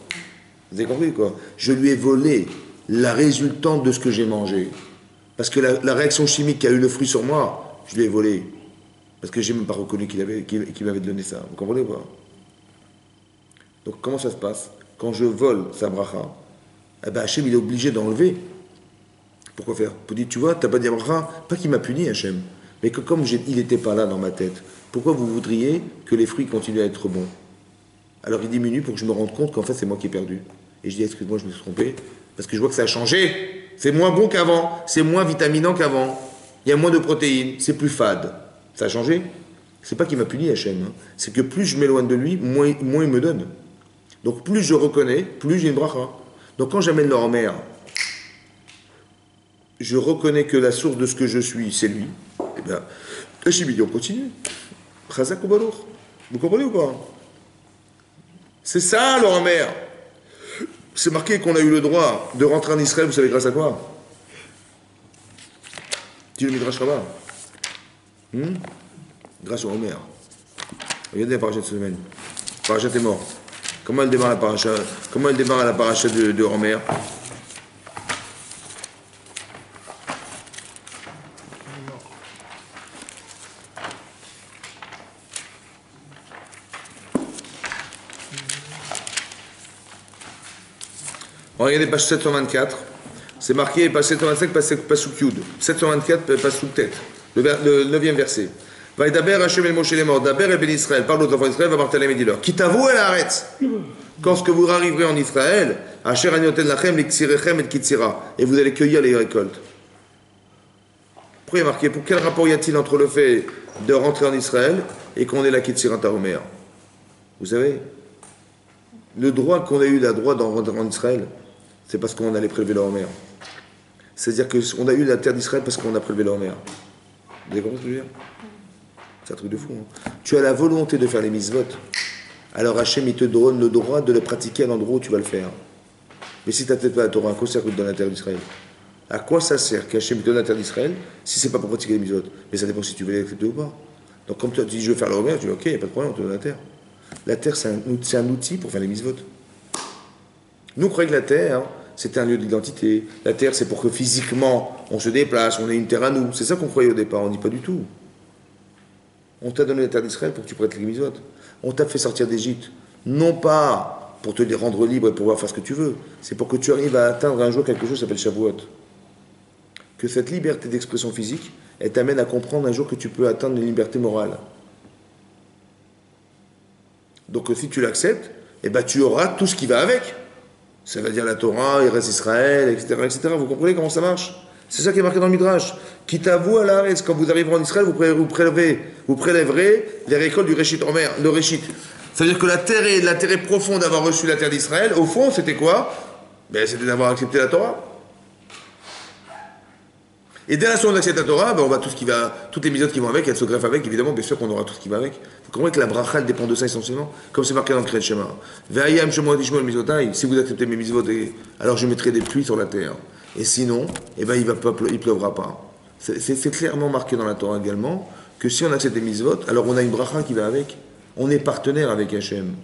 Vous avez compris quoi? Je lui ai volé la résultante de ce que j'ai mangé. Parce que la réaction chimique qui a eu le fruit sur moi, je lui ai volé. Parce que je n'ai même pas reconnu qu'il m'avait donné ça. Vous comprenez ou pas? Donc comment ça se passe? Quand je vole sa bracha, eh ben Hachem il est obligé d'enlever. Pourquoi faire? Pour dire, tu vois, tu n'as pas dit bracha, pas qu'il m'a puni Hachem, mais que comme il n'était pas là dans ma tête, Pourquoi vous voudriez que les fruits continuent à être bons? Alors il diminue pour que je me rende compte qu'en fait c'est moi qui ai perdu. Et je dis excuse-moi, je me suis trompé, parce que je vois que ça a changé. C'est moins bon qu'avant, c'est moins vitaminant qu'avant. Il y a moins de protéines, c'est plus fade. Ça a changé? C'est pas qu'il m'a puni Hachem, hein. C'est que plus je m'éloigne de lui, moins il me donne. Donc plus je reconnais, plus j'ai une bracha. Donc quand j'amène leur mère, je reconnais que la source de ce que je suis, c'est lui. Eh bien, Hachibidi, on continue. Chazak ou Balour. Vous comprenez ou pas? C'est ça leur mère. C'est marqué qu'on a eu le droit de rentrer en Israël, vous savez grâce à quoi? Dis le Midrash Rabbah. Grâce au Homer. Regardez la paracha de cette semaine. La paracha est morte. Comment elle démarre la paracha? Comment elle démarre la paracha de Homer? Regardez page 724. C'est marqué page 725, Pasuk Yud. 724, Pasuk Tête. Le 9e verset. Vaïdaber Hachem el Moshe les morts. Daber et Ben Israël. Parle aux enfants d'Israël, va Martalem et dis-leur. Kitavo el Haaretz. Lorsque vous arriverez en Israël, Asher anioten lachem l'Iksirechem et Kitsira. Et vous allez cueillir les récoltes. Pourquoi il y a marqué? Pour quel rapport y a-t-il entre le fait de rentrer en Israël et qu'on ait la Kitsira Taomer? Vous savez, le droit qu'on a eu, la droit d'en rentrer en Israël, c'est parce qu'on allait prélever la Homer. C'est-à-dire qu'on a eu la terre d'Israël parce qu'on a prélevé la Homer. Vous avez compris ce que je veux dire? C'est un truc de fou. Hein. Tu as la volonté de faire les mitzvot. Alors Hachem, il te donne le droit de le pratiquer à l'endroit où tu vas le faire. Mais si tu n'as peut-être pas la Torah, à quoi ça sert que tu donnes la terre d'Israël? À quoi ça sert qu'Hachem te donne la terre d'Israël si c'est pas pour pratiquer les mitzvot? Mais ça dépend si tu veux l'accepter ou pas. Donc comme tu dis je veux faire la Homer, tu dis ok, il n'y a pas de problème, on te donne la terre. La terre, c'est un outil pour faire les mitzvot. Nous, on croyait que la terre, hein, c'était un lieu d'identité. La terre, c'est pour que physiquement, on se déplace, on ait une terre à nous. C'est ça qu'on croyait au départ, on ne dit pas du tout. On t'a donné la terre d'Israël pour que tu prêtes les mitzvot. On t'a fait sortir d'Égypte, non pas pour te les rendre libre et pouvoir faire ce que tu veux, c'est pour que tu arrives à atteindre un jour quelque chose qui s'appelle Shavuot. Que cette liberté d'expression physique, elle t'amène à comprendre un jour que tu peux atteindre une liberté morale. Donc si tu l'acceptes, eh ben, tu auras tout ce qui va avec. Ça veut dire la Torah, il reste Israël, etc., etc. Vous comprenez comment ça marche? C'est ça qui est marqué dans le Midrash. Kitavo à la quand vous arriverez en Israël, vous prélèverez les récoltes du Réchit Omer, le Réchit. Ça veut dire que l'intérêt profond d'avoir reçu la terre d'Israël, au fond, c'était quoi? Ben, c'était d'avoir accepté la Torah. Et dès l'instant où on accepte la Torah, ben on va toutes les mitzvot qui vont avec, elles se greffent avec, évidemment, bien sûr qu'on aura tout ce qui va avec. Vous comprenez que la bracha, elle dépend de ça essentiellement, comme c'est marqué dans le Kriyat Shema. Ve'ayam shemo adishmo mitzvotai, si vous acceptez mes mitzvot, alors je mettrai des pluies sur la terre. Et sinon, eh ben, il pleuvra pas. C'est clairement marqué dans la Torah également, que si on accepte les mitzvot, alors on a une bracha qui va avec. On est partenaire avec Hachem.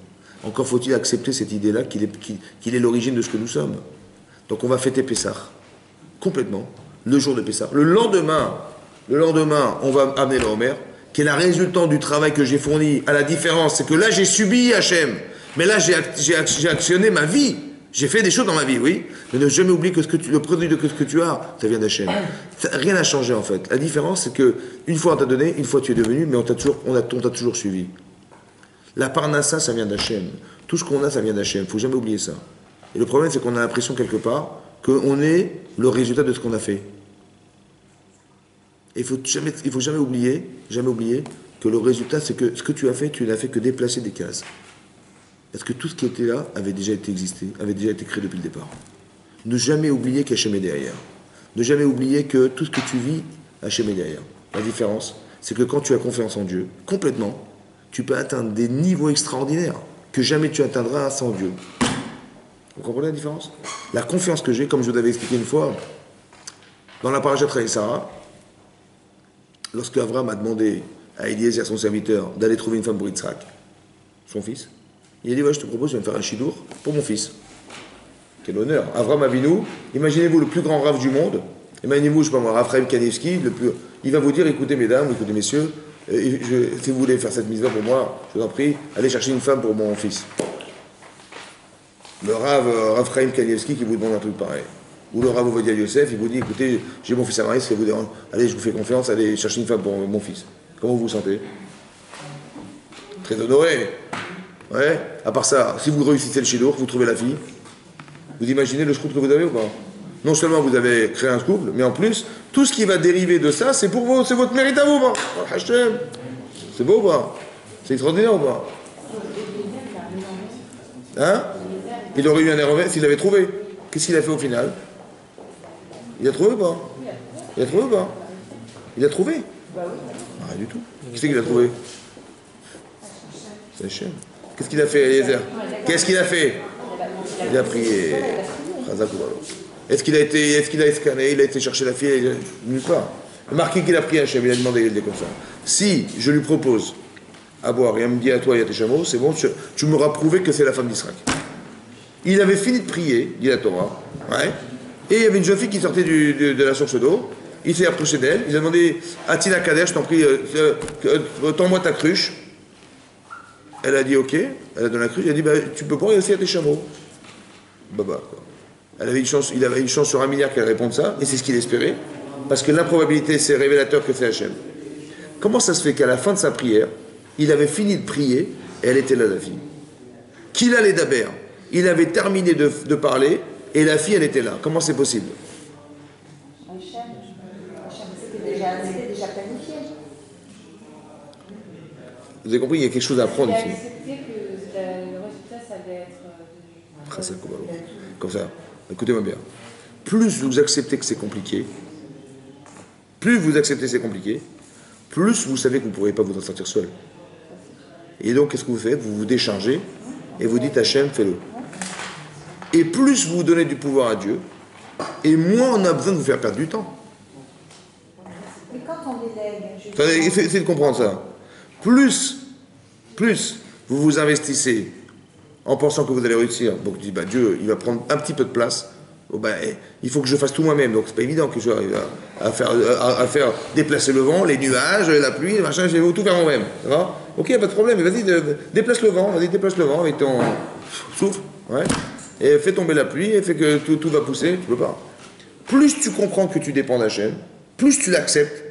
Encore faut-il accepter cette idée-là qu'il est l'origine de ce que nous sommes. Donc on va fêter Pessah, complètement. Le jour de Pessah. Le lendemain, on va amener le Homer, qui est la résultante du travail que j'ai fourni. À la différence, c'est que là, j'ai subi Hachem. Mais là, j'ai actionné ma vie. J'ai fait des choses dans ma vie, oui. Mais ne jamais oublier que le produit de ce que tu as, ça vient d'Hachem. Rien n'a changé, en fait. La différence, c'est que une fois on t'a donné, une fois tu es devenu, mais on t'a toujours suivi. La parnassa, ça vient d'Hachem. Tout ce qu'on a, ça vient d'Hachem. Il ne faut jamais oublier ça. Et le problème, c'est qu'on a l'impression, quelque part, qu'on est le résultat de ce qu'on a fait. Il ne faut jamais oublier que le résultat, c'est que ce que tu as fait, tu n'as fait que déplacer des cases. Parce que tout ce qui était là avait déjà été créé depuis le départ. Ne jamais oublier qu'Hachem est derrière. Ne jamais oublier que tout ce que tu vis, Hachem est derrière. La différence, c'est que quand tu as confiance en Dieu, complètement, tu peux atteindre des niveaux extraordinaires que jamais tu atteindras sans Dieu. Vous comprenez la différence? La confiance que j'ai, comme je vous l'avais expliqué une fois, dans la paracha de Sarah, lorsque Abraham a demandé à Eliezer, son serviteur, d'aller trouver une femme pour Yitzhak, son fils, il a dit, ouais, je te propose de me faire un chidour pour mon fils. Quel honneur. Avraham Avinu, imaginez-vous le plus grand rave du monde, imaginez-vous, je sais pas moi, Raphaël Kanievski, il va vous dire, écoutez mesdames, écoutez messieurs, si vous voulez faire cette mise pour moi, je vous en prie, allez chercher une femme pour mon fils. Le Rav Chaim Kanievski qui vous demande un truc pareil. Ou le Rav Ovadia Yosef, il vous dit, écoutez, j'ai mon fils à marier, si ça vous dérange, allez, je vous fais confiance, allez chercher une femme pour mon fils. Comment vous vous sentez? Très honoré. Ouais. À part ça, si vous réussissez le shidour, vous trouvez la fille, vous imaginez le scoop que vous avez ou pas? Non seulement vous avez créé un couple, mais en plus, tout ce qui va dériver de ça, c'est pour vous, c'est votre mérite à vous, pas? C'est beau ou pas? C'est extraordinaire ou pas? Hein? Il aurait eu un erreur s'il l'avait trouvé. Qu'est-ce qu'il a fait au final? Il a trouvé ou pas? Il a trouvé ou pas? Il a trouvé? Rien du tout. Qui c'est qu'il a trouvé? C'est Hachem. Qu'est-ce qu'il a fait, Eliezer? Qu'est-ce qu'il a fait? Il a prié. Est-ce qu'il a scanné? Il a été chercher la fille? Nulle part. Marqué qu'il a pris Hachem, il a demandé, il est comme ça. Si je lui propose à boire et elle me dit à toi, il y a tes chameaux, c'est bon, tu m'auras prouvé que c'est la femme d'Israël. Il avait fini de prier, dit la Torah, ouais, et il y avait une jeune fille qui sortait de la source d'eau. Il s'est approché d'elle, il a demandé à Tina Kader, je t'en prie, tends-moi ta cruche. Elle a dit ok, elle a donné la cruche, elle a dit bah, tu peux boire aussi à tes chameaux. Baba, quoi. Il avait une chance sur 1 milliard qu'elle réponde ça, et c'est ce qu'il espérait, parce que l'improbabilité c'est révélateur que c'est Hachem. Comment ça se fait qu'à la fin de sa prière, il avait fini de prier, et elle était là, la fille. Qu'il allait d'abord, il avait terminé de parler, et la fille, elle était là. Comment c'est possible? C'était déjà planifié. Vous avez compris, il y a quelque chose à apprendre ici. Il a accepté que le résultat, ça allait être... Comme ça, écoutez-moi bien. Plus vous acceptez que c'est compliqué, plus vous acceptez que c'est compliqué, plus vous savez que vous ne pourrez pas vous en sortir seul. Et donc, qu'est-ce que vous faites? Vous vous déchargez et vous dites Hachem, fais-le. Et plus vous donnez du pouvoir à Dieu, et moins on a besoin de vous faire perdre du temps. Mais quand on délègue... Essayez de comprendre ça. Plus vous vous investissez en pensant que vous allez réussir, donc tu dis, bah, Dieu, il va prendre un petit peu de place, oh, bah, il faut que je fasse tout moi-même, donc c'est pas évident que je arrive à faire déplacer le vent, les nuages, la pluie, le machin, je vais tout faire moi-même, ça va? Ok, pas de problème, vas-y, déplace le vent avec ton souffle, ouais, et fais tomber la pluie, et fais que tout va pousser, tu peux pas. Plus tu comprends que tu dépends d'Hachem, plus tu l'acceptes,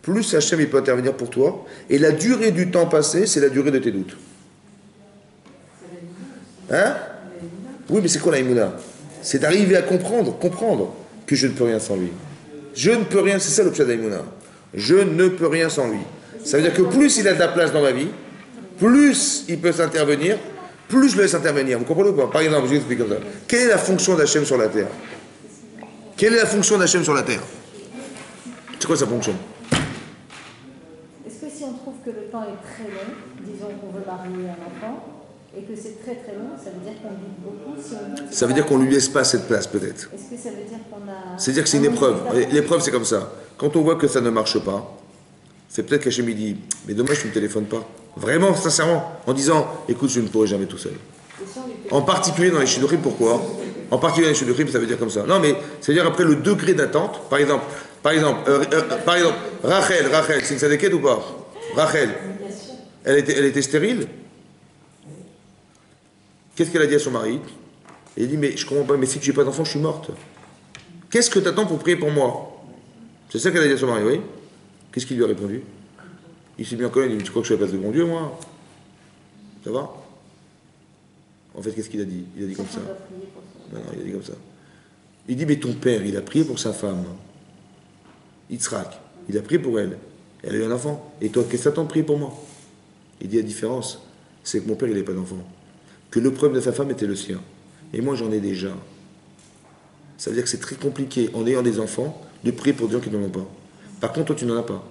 plus Hachem il peut intervenir pour toi, et la durée du temps passé, c'est la durée de tes doutes. Hein? Oui, mais c'est quoi la Emouna? C'est d'arriver à comprendre que je ne peux rien sans lui. Je ne peux rien, c'est ça le pshat d'Emouna. Je ne peux rien sans lui. Ça veut dire que plus il a de la place dans ma vie, plus il peut s'intervenir, plus je le laisse intervenir. Vous comprenez ou pas? Par exemple, je vous explique comme ça. Quelle est la fonction d'Hachem sur la terre? Quelle est la fonction d'Hachem sur la terre? C'est quoi sa fonction? Est-ce que si on trouve que le temps est très long, disons qu'on veut marier un enfant, et que c'est très très long, ça veut dire qu'on doute beaucoup. Si on doute, ça veut dire qu'on ne lui laisse pas cette place, peut-être. Est-ce que ça veut dire qu'on a... C'est-à-dire que c'est une épreuve. L'épreuve, c'est comme ça. Quand on voit que ça ne marche pas, c'est peut-être qu'Hachem il dit, mais dommage, tu ne me téléphones pas. Vraiment, sincèrement, en disant, écoute, je ne pourrai jamais tout seul. En particulier dans les Shidurim, pourquoi? En particulier dans les Shidurim, ça veut dire comme ça. Non, mais c'est-à-dire après le degré d'attente, par exemple, Rachel, c'est une sadéquette ou pas? Rachel, elle était stérile. Qu'est-ce qu'elle a dit à son mari? Elle dit, mais je comprends pas, mais si tu n'as pas d'enfant, je suis morte. Qu'est-ce que tu attends pour prier pour moi? C'est ça qu'elle a dit à son mari, oui? Qu'est-ce qu'il lui a répondu? Il s'est bien connu, il dit, tu crois que je suis à la place de mon Dieu, moi? Ça va? En fait, qu'est-ce qu'il a dit? Il a dit comme ça. Non, il a dit comme ça. Il dit, mais ton père, il a prié pour sa femme. Yitzhak, il a prié pour elle. Elle a eu un enfant. Et toi, qu'est-ce que t'attends de prier pour moi? Il dit, la différence, c'est que mon père, il n'avait pas d'enfant. Que le problème de sa femme était le sien. Et moi, j'en ai déjà. Ça veut dire que c'est très compliqué, en ayant des enfants, de prier pour des gens qui n'en ont pas. Par contre, toi, tu n'en as pas.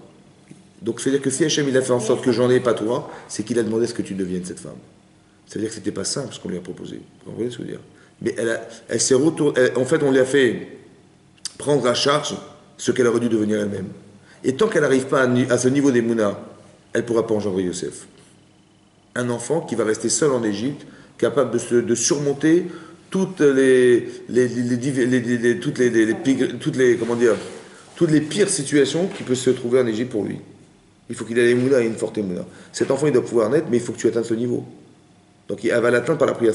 Donc, ça veut dire que si Hachem, il a fait en sorte que j'en ai pas toi, c'est qu'il a demandé à ce que tu deviennes cette femme. Ça veut dire que c'était pas simple ce qu'on lui a proposé. Vous comprenez ce que je veux dire? Mais elle s'est retournée. En fait, on lui a fait prendre à charge ce qu'elle aurait dû devenir elle-même. Et tant qu'elle n'arrive pas à ce niveau des Mouna, elle ne pourra pas engendrer Yosef. Un enfant qui va rester seul en Égypte, capable de surmonter toutes les pires situations qui peuvent se trouver en Égypte pour lui. Il faut qu'il ait les Mouna et une forte Mouna. Cet enfant, il doit pouvoir naître, mais il faut que tu atteignes ce niveau. Donc elle va l'atteindre par la prière,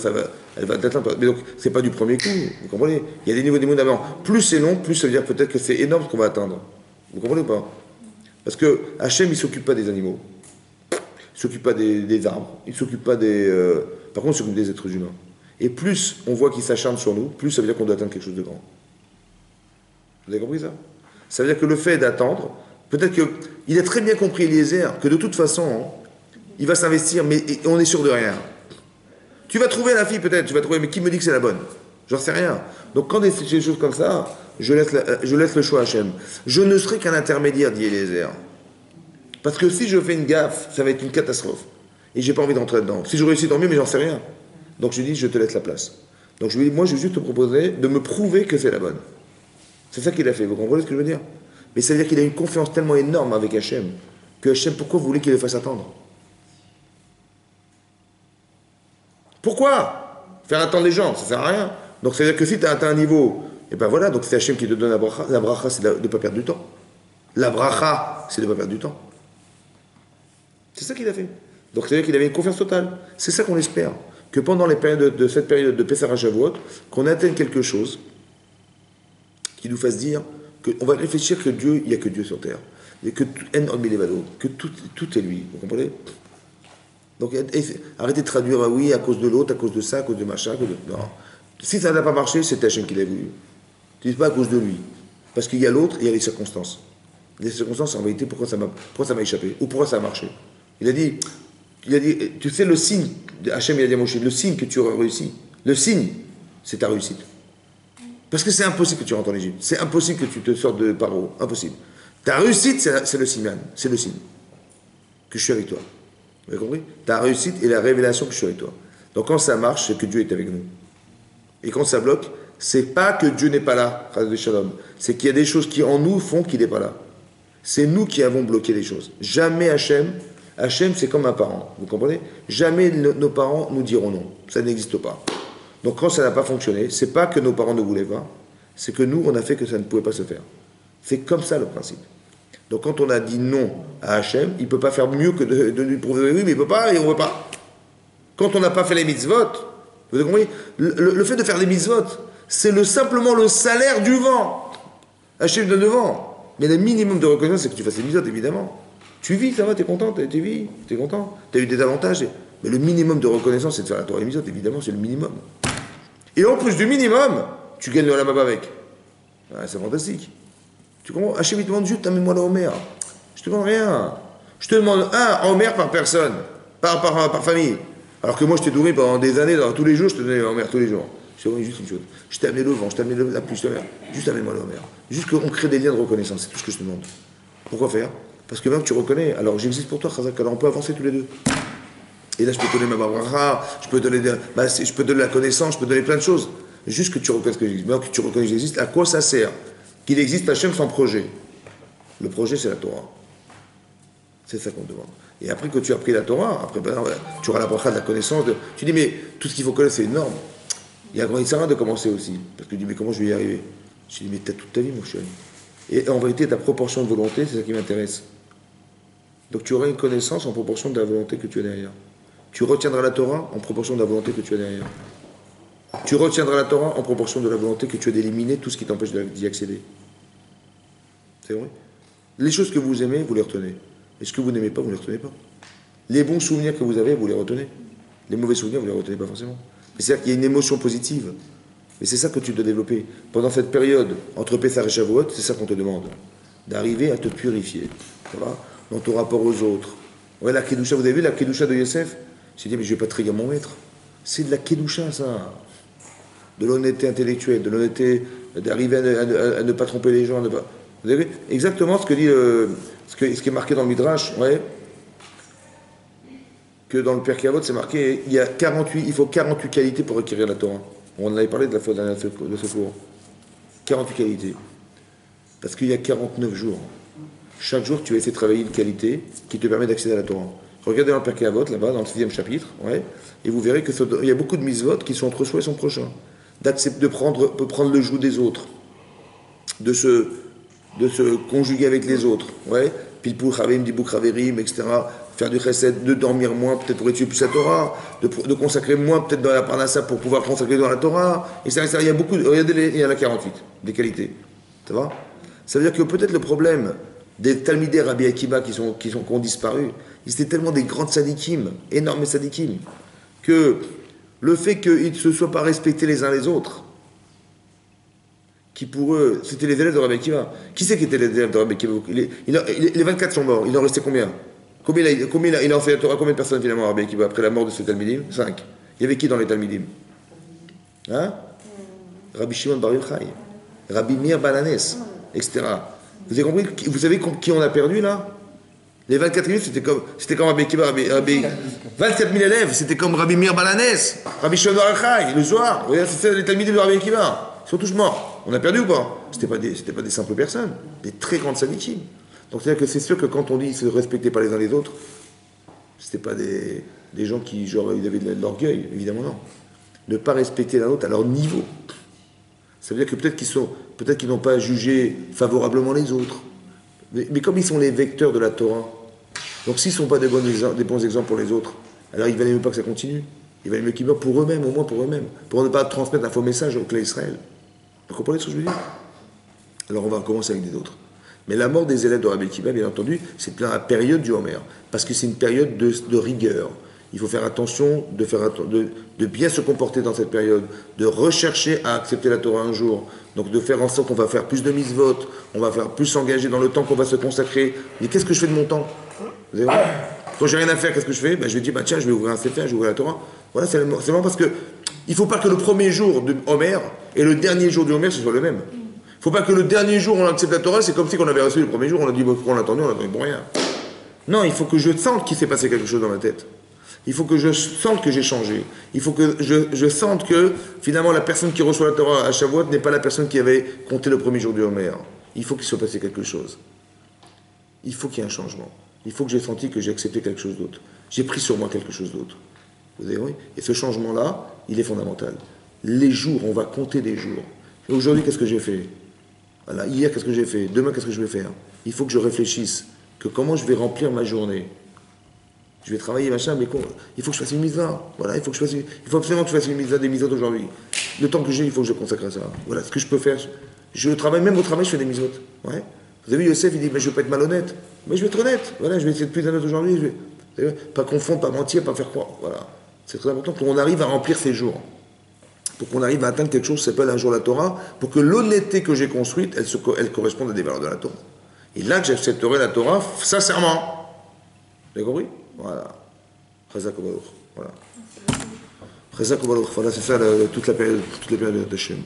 elle va l'atteindre par... Mais donc, c'est pas du premier coup, vous comprenez? Il y a des niveaux des Mouna avant. Plus c'est long, plus ça veut dire peut-être que c'est énorme ce qu'on va atteindre. Vous comprenez ou pas? Parce que Hachem, il ne s'occupe pas des animaux. ne s'occupe pas des arbres, il ne s'occupe pas des... par contre, il s'occupe des êtres humains. Et plus on voit qu'il s'acharne sur nous, plus ça veut dire qu'on doit atteindre quelque chose de grand. Vous avez compris ça? Ça veut dire que le fait d'attendre, peut-être qu'il a très bien compris, Eliezer, que de toute façon, il va s'investir, mais on est sûr de rien. Tu vas trouver la fille peut-être, tu vas trouver, mais qui me dit que c'est la bonne? J'en sais rien. Donc quand c'est des choses comme ça, je laisse le choix à Hachem. Je ne serai qu'un intermédiaire, dit Eliezer. Parce que si je fais une gaffe, ça va être une catastrophe. Et j'ai pas envie d'entrer dedans. Si je réussis, tant mieux, mais j'en sais rien. Donc je lui dis, je te laisse la place. Donc je lui dis, moi je vais juste te proposer de me prouver que c'est la bonne. C'est ça qu'il a fait, vous comprenez ce que je veux dire? Mais ça veut dire qu'il a une confiance tellement énorme avec Hachem, que Hachem, pourquoi vous voulez qu'il le fasse attendre? Pourquoi faire attendre les gens? Ça sert à rien. Donc ça veut dire que si tu as atteint un niveau, et ben voilà, donc c'est Hachem qui te donne la bracha. La bracha, c'est de ne pas perdre du temps. La bracha, c'est de ne pas perdre du temps. C'est ça qu'il a fait. Donc ça veut dire qu'il avait une confiance totale. C'est ça qu'on espère. Que pendant les périodes de cette période de Pessah à Shavuot, qu'on atteigne quelque chose qui nous fasse dire qu'on va réfléchir que Dieu, il n'y a que Dieu sur terre. Et que tout est lui. Vous comprenez? Donc arrêtez de traduire oui à cause de l'autre, à cause de ça, à cause de machin, non. Si ça n'a pas marché, c'est Hachem qui l'a voulu. Tu ne dis pas à cause de lui. Parce qu'il y a l'autre et il y a les circonstances. Les circonstances, en vérité, pourquoi ça m'a échappé? Ou pourquoi ça a marché? Il a dit, tu sais le signe, Hachem il a dit à Moshe, le signe que tu auras réussi, le signe, c'est ta réussite. Parce que c'est impossible que tu rentres en Égypte. C'est impossible que tu te sortes de Paro. Impossible. Ta réussite, c'est le signe. C'est le signe. Que je suis avec toi. Vous avez compris? Ta réussite est la révélation que je suis avec toi. Donc quand ça marche, c'est que Dieu est avec nous. Et quand ça bloque, c'est pas que Dieu n'est pas là, c'est qu'il y a des choses qui en nous font qu'il n'est pas là. C'est nous qui avons bloqué les choses. Jamais Hachem, c'est comme un parent. Vous comprenez? Jamais nos parents nous diront non. Ça n'existe pas. Donc quand ça n'a pas fonctionné, c'est pas que nos parents ne voulaient pas, c'est que nous, on a fait que ça ne pouvait pas se faire. C'est comme ça le principe. Donc quand on a dit non à Hachem, il ne peut pas faire mieux que de lui prouver oui, mais il ne peut pas et on ne veut pas. Quand on n'a pas fait les mitzvot, vous avez compris? Le fait de faire les mitzvot, c'est simplement le salaire du vent. Hachem donne le vent. Mais le minimum de reconnaissance, c'est que tu fasses les mitzvot, évidemment. Tu vis, ça va, tu es content, tu vis, tu es content, tu as eu des avantages. Mais le minimum de reconnaissance, c'est de faire la Torah et les mitzvot, évidemment, c'est le minimum. Et en plus du minimum, tu gagnes le Olam avec. Ouais, c'est fantastique. Tu comprends? Hachem, il te demande juste, amène-moi le Homer. Je te demande rien. Je te demande un Homer par personne, par famille. Alors que moi, je t'ai donné pendant des années, tous les jours, je te donnais le Homer tous les jours. Je te demande juste une chose. Je t'ai amené le vent, je t'ai amené la pluie, juste amène-moi le Homer. Juste qu'on crée des liens de reconnaissance, c'est tout ce que je te demande. Pourquoi faire? Parce que même tu reconnais, alors j'existe pour toi, Chazak, alors on peut avancer tous les deux. Et là, je peux te donner ma bracha, je peux donner la connaissance, je peux donner plein de choses. Juste que tu reconnaisses que j'existe. Mais que tu reconnais que j'existe, à quoi ça sert? Qu'il existe Hachem sans projet. Le projet, c'est la Torah. C'est ça qu'on te demande. Et après que tu as pris la Torah, après, tu auras la bracha de la connaissance. Tu dis, mais tout ce qu'il faut connaître, c'est énorme. Il y a grand Israël de commencer aussi. Parce que tu dis, mais comment je vais y arriver? Je dis, mais tu as toute ta vie, mon chéri. Et en vérité, ta proportion de volonté, c'est ça qui m'intéresse. Donc tu auras une connaissance en proportion de la volonté que tu as derrière. Tu retiendras la Torah en proportion de la volonté que tu as derrière. Tu retiendras la Torah en proportion de la volonté que tu as d'éliminer tout ce qui t'empêche d'y accéder. C'est vrai? Les choses que vous aimez, vous les retenez. Et ce que vous n'aimez pas, vous ne les retenez pas. Les bons souvenirs que vous avez, vous les retenez. Les mauvais souvenirs, vous ne les retenez pas forcément. C'est-à-dire qu'il y a une émotion positive. Et c'est ça que tu dois développer. Pendant cette période, entre Pessah et Shavuot, c'est ça qu'on te demande. D'arriver à te purifier. Ça va? Dans ton rapport aux autres. Ouais, la Kedusha, vous avez vu la Kedusha de Yosef? J'ai dit, mais je ne vais pas trahir mon maître. C'est de la Kedusha, ça. De l'honnêteté intellectuelle, de l'honnêteté, d'arriver à ne pas tromper les gens. Vous avez vu? Exactement ce que dit ce qui est marqué dans le Midrash, ouais. Que dans le Pirkei Avot, c'est marqué, il faut 48 qualités pour acquérir la Torah. On en avait parlé de la fois dernière de ce cours. 48 qualités. Parce qu'il y a 49 jours. Chaque jour, tu vas essayer de travailler une qualité qui te permet d'accéder à la Torah. Regardez dans le Pirkei Avot, là-bas, dans le 6e chapitre, ouais, et vous verrez qu'il y a beaucoup de mitzvot qui sont entre soi et son prochain. D'accepter de prendre le joug des autres. De se conjuguer avec les autres. Ouais. Pilpul Chavim, Dibuk Chaverim, etc. Faire du chesed, de dormir moins, peut-être pour étudier plus la Torah, de consacrer moins, peut-être dans la parnassa pour pouvoir consacrer dans la Torah. Et ça, il y a beaucoup, regardez, il y en a 48, des qualités. Ça va? Ça veut dire que peut-être le problème des Talmidei Rabbi Akiva qui ont disparu. Ils étaient tellement des grands tzadikim, énormes tzadikim, que le fait qu'ils ne se soient pas respectés les uns les autres, qui pour eux, c'était les élèves de Rabbi Akiva. Qui c'est qui étaient les élèves de Rabbi Akiva? Les 24 sont morts, il en restait combien? Il a enseigné la Torah à combien de personnes finalement Rabbi Akiva après la mort de ces Talmidim? 5. Il y avait qui dans les Talmidim? Hein? Rabbi Shimon Bar Yochai, Rabbi Meir Balanes, etc. Vous avez compris? Vous savez qui on a perdu là? Les 24 000, c'était comme Rabbi Akiva, 27 000 élèves, c'était comme Rabbi Meir Balanes, Rabbi Shimon Bar Yochai, le soir. Vous voyez, c'est les Talmidim de Rabbi Akiva. Ils sont tous morts. On a perdu ou pas? C'était pas des simples personnes, des très grandes sadikim. Donc c'est-à-dire que c'est sûr que quand on dit qu'ils ne se respectaient pas les uns les autres, c'était pas des gens qui genre ils avaient de l'orgueil, évidemment non. Ne pas respecter l'un l'autre à leur niveau. Ça veut dire que peut-être qu'ils n'ont pas jugé favorablement les autres. Mais comme ils sont les vecteurs de la Torah, donc s'ils ne sont pas des bons exemples pour les autres, alors il valait mieux pas que ça continue. Il valait mieux qu'ils meurent pour eux-mêmes, au moins pour eux-mêmes, pour ne pas transmettre un faux message au clan Israël. Vous comprenez ce que je veux dire? Alors on va recommencer avec des autres. Mais la mort des élèves de Rabbi Akiva, bien entendu, c'est dans la période du Homer, parce que c'est une période de rigueur. Il faut faire attention, de bien se comporter dans cette période, de rechercher à accepter la Torah un jour, donc de faire en sorte qu'on va faire plus de mitzvot, on va faire plus s'engager dans le temps qu'on va se consacrer. Mais qu'est-ce que je fais de mon temps? Vous avez vu? Quand j'ai rien à faire, qu'est-ce que je fais? Je vais dire, tiens, je vais ouvrir un sefer, je vais ouvrir la Torah. Voilà, c'est vraiment parce que il ne faut pas que le premier jour de Homer et le dernier jour du Homer, ce soit le même. Il ne faut pas que le dernier jour, on accepte la Torah, c'est comme si on avait reçu le premier jour, on a dit, pourquoi on l'a attendu, on l'a attendu pour rien. Non, il faut que je sente qu'il s'est passé quelque chose dans ma tête. Il faut que je sente que j'ai changé. Il faut que je sente que, finalement, la personne qui reçoit la Torah à Shavuot n'est pas la personne qui avait compté le premier jour du Homer. Il faut qu'il soit passé quelque chose. Il faut qu'il y ait un changement. Il faut que j'ai senti que j'ai accepté quelque chose d'autre. J'ai pris sur moi quelque chose d'autre. Vous avez compris? Et ce changement-là, il est fondamental. Les jours, on va compter des jours. Et aujourd'hui, qu'est-ce que j'ai fait? Voilà. Hier, qu'est-ce que j'ai fait? Demain, qu'est-ce que je vais faire? Il faut que je réfléchisse que comment je vais remplir ma journée. Je vais travailler, machin, mais il faut que je fasse une mitzvah. Voilà, il faut absolument que je fasse une mitzvah, des mitzvot aujourd'hui. Le temps que j'ai, il faut que je consacre à ça. Voilà ce que je peux faire. Même au travail, je fais des mitzvot. Ouais. Vous avez vu, Yosef, il dit, mais je ne veux pas être malhonnête. Mais je vais être honnête. Voilà, je vais essayer de plus honnête aujourd'hui. Pas confondre, pas mentir, pas faire croire. Voilà. C'est très important pour qu'on arrive à remplir ces jours. Pour qu'on arrive à atteindre quelque chose qui s'appelle un jour la Torah, pour que l'honnêteté que j'ai construite, elle corresponde à des valeurs de la Torah. Et là que j'accepterai la Torah, sincèrement. Vous avez compris? Voilà. Chazak Baruch. Voilà. Chazak Baruch. Voilà, c'est ça toute la période de Shem.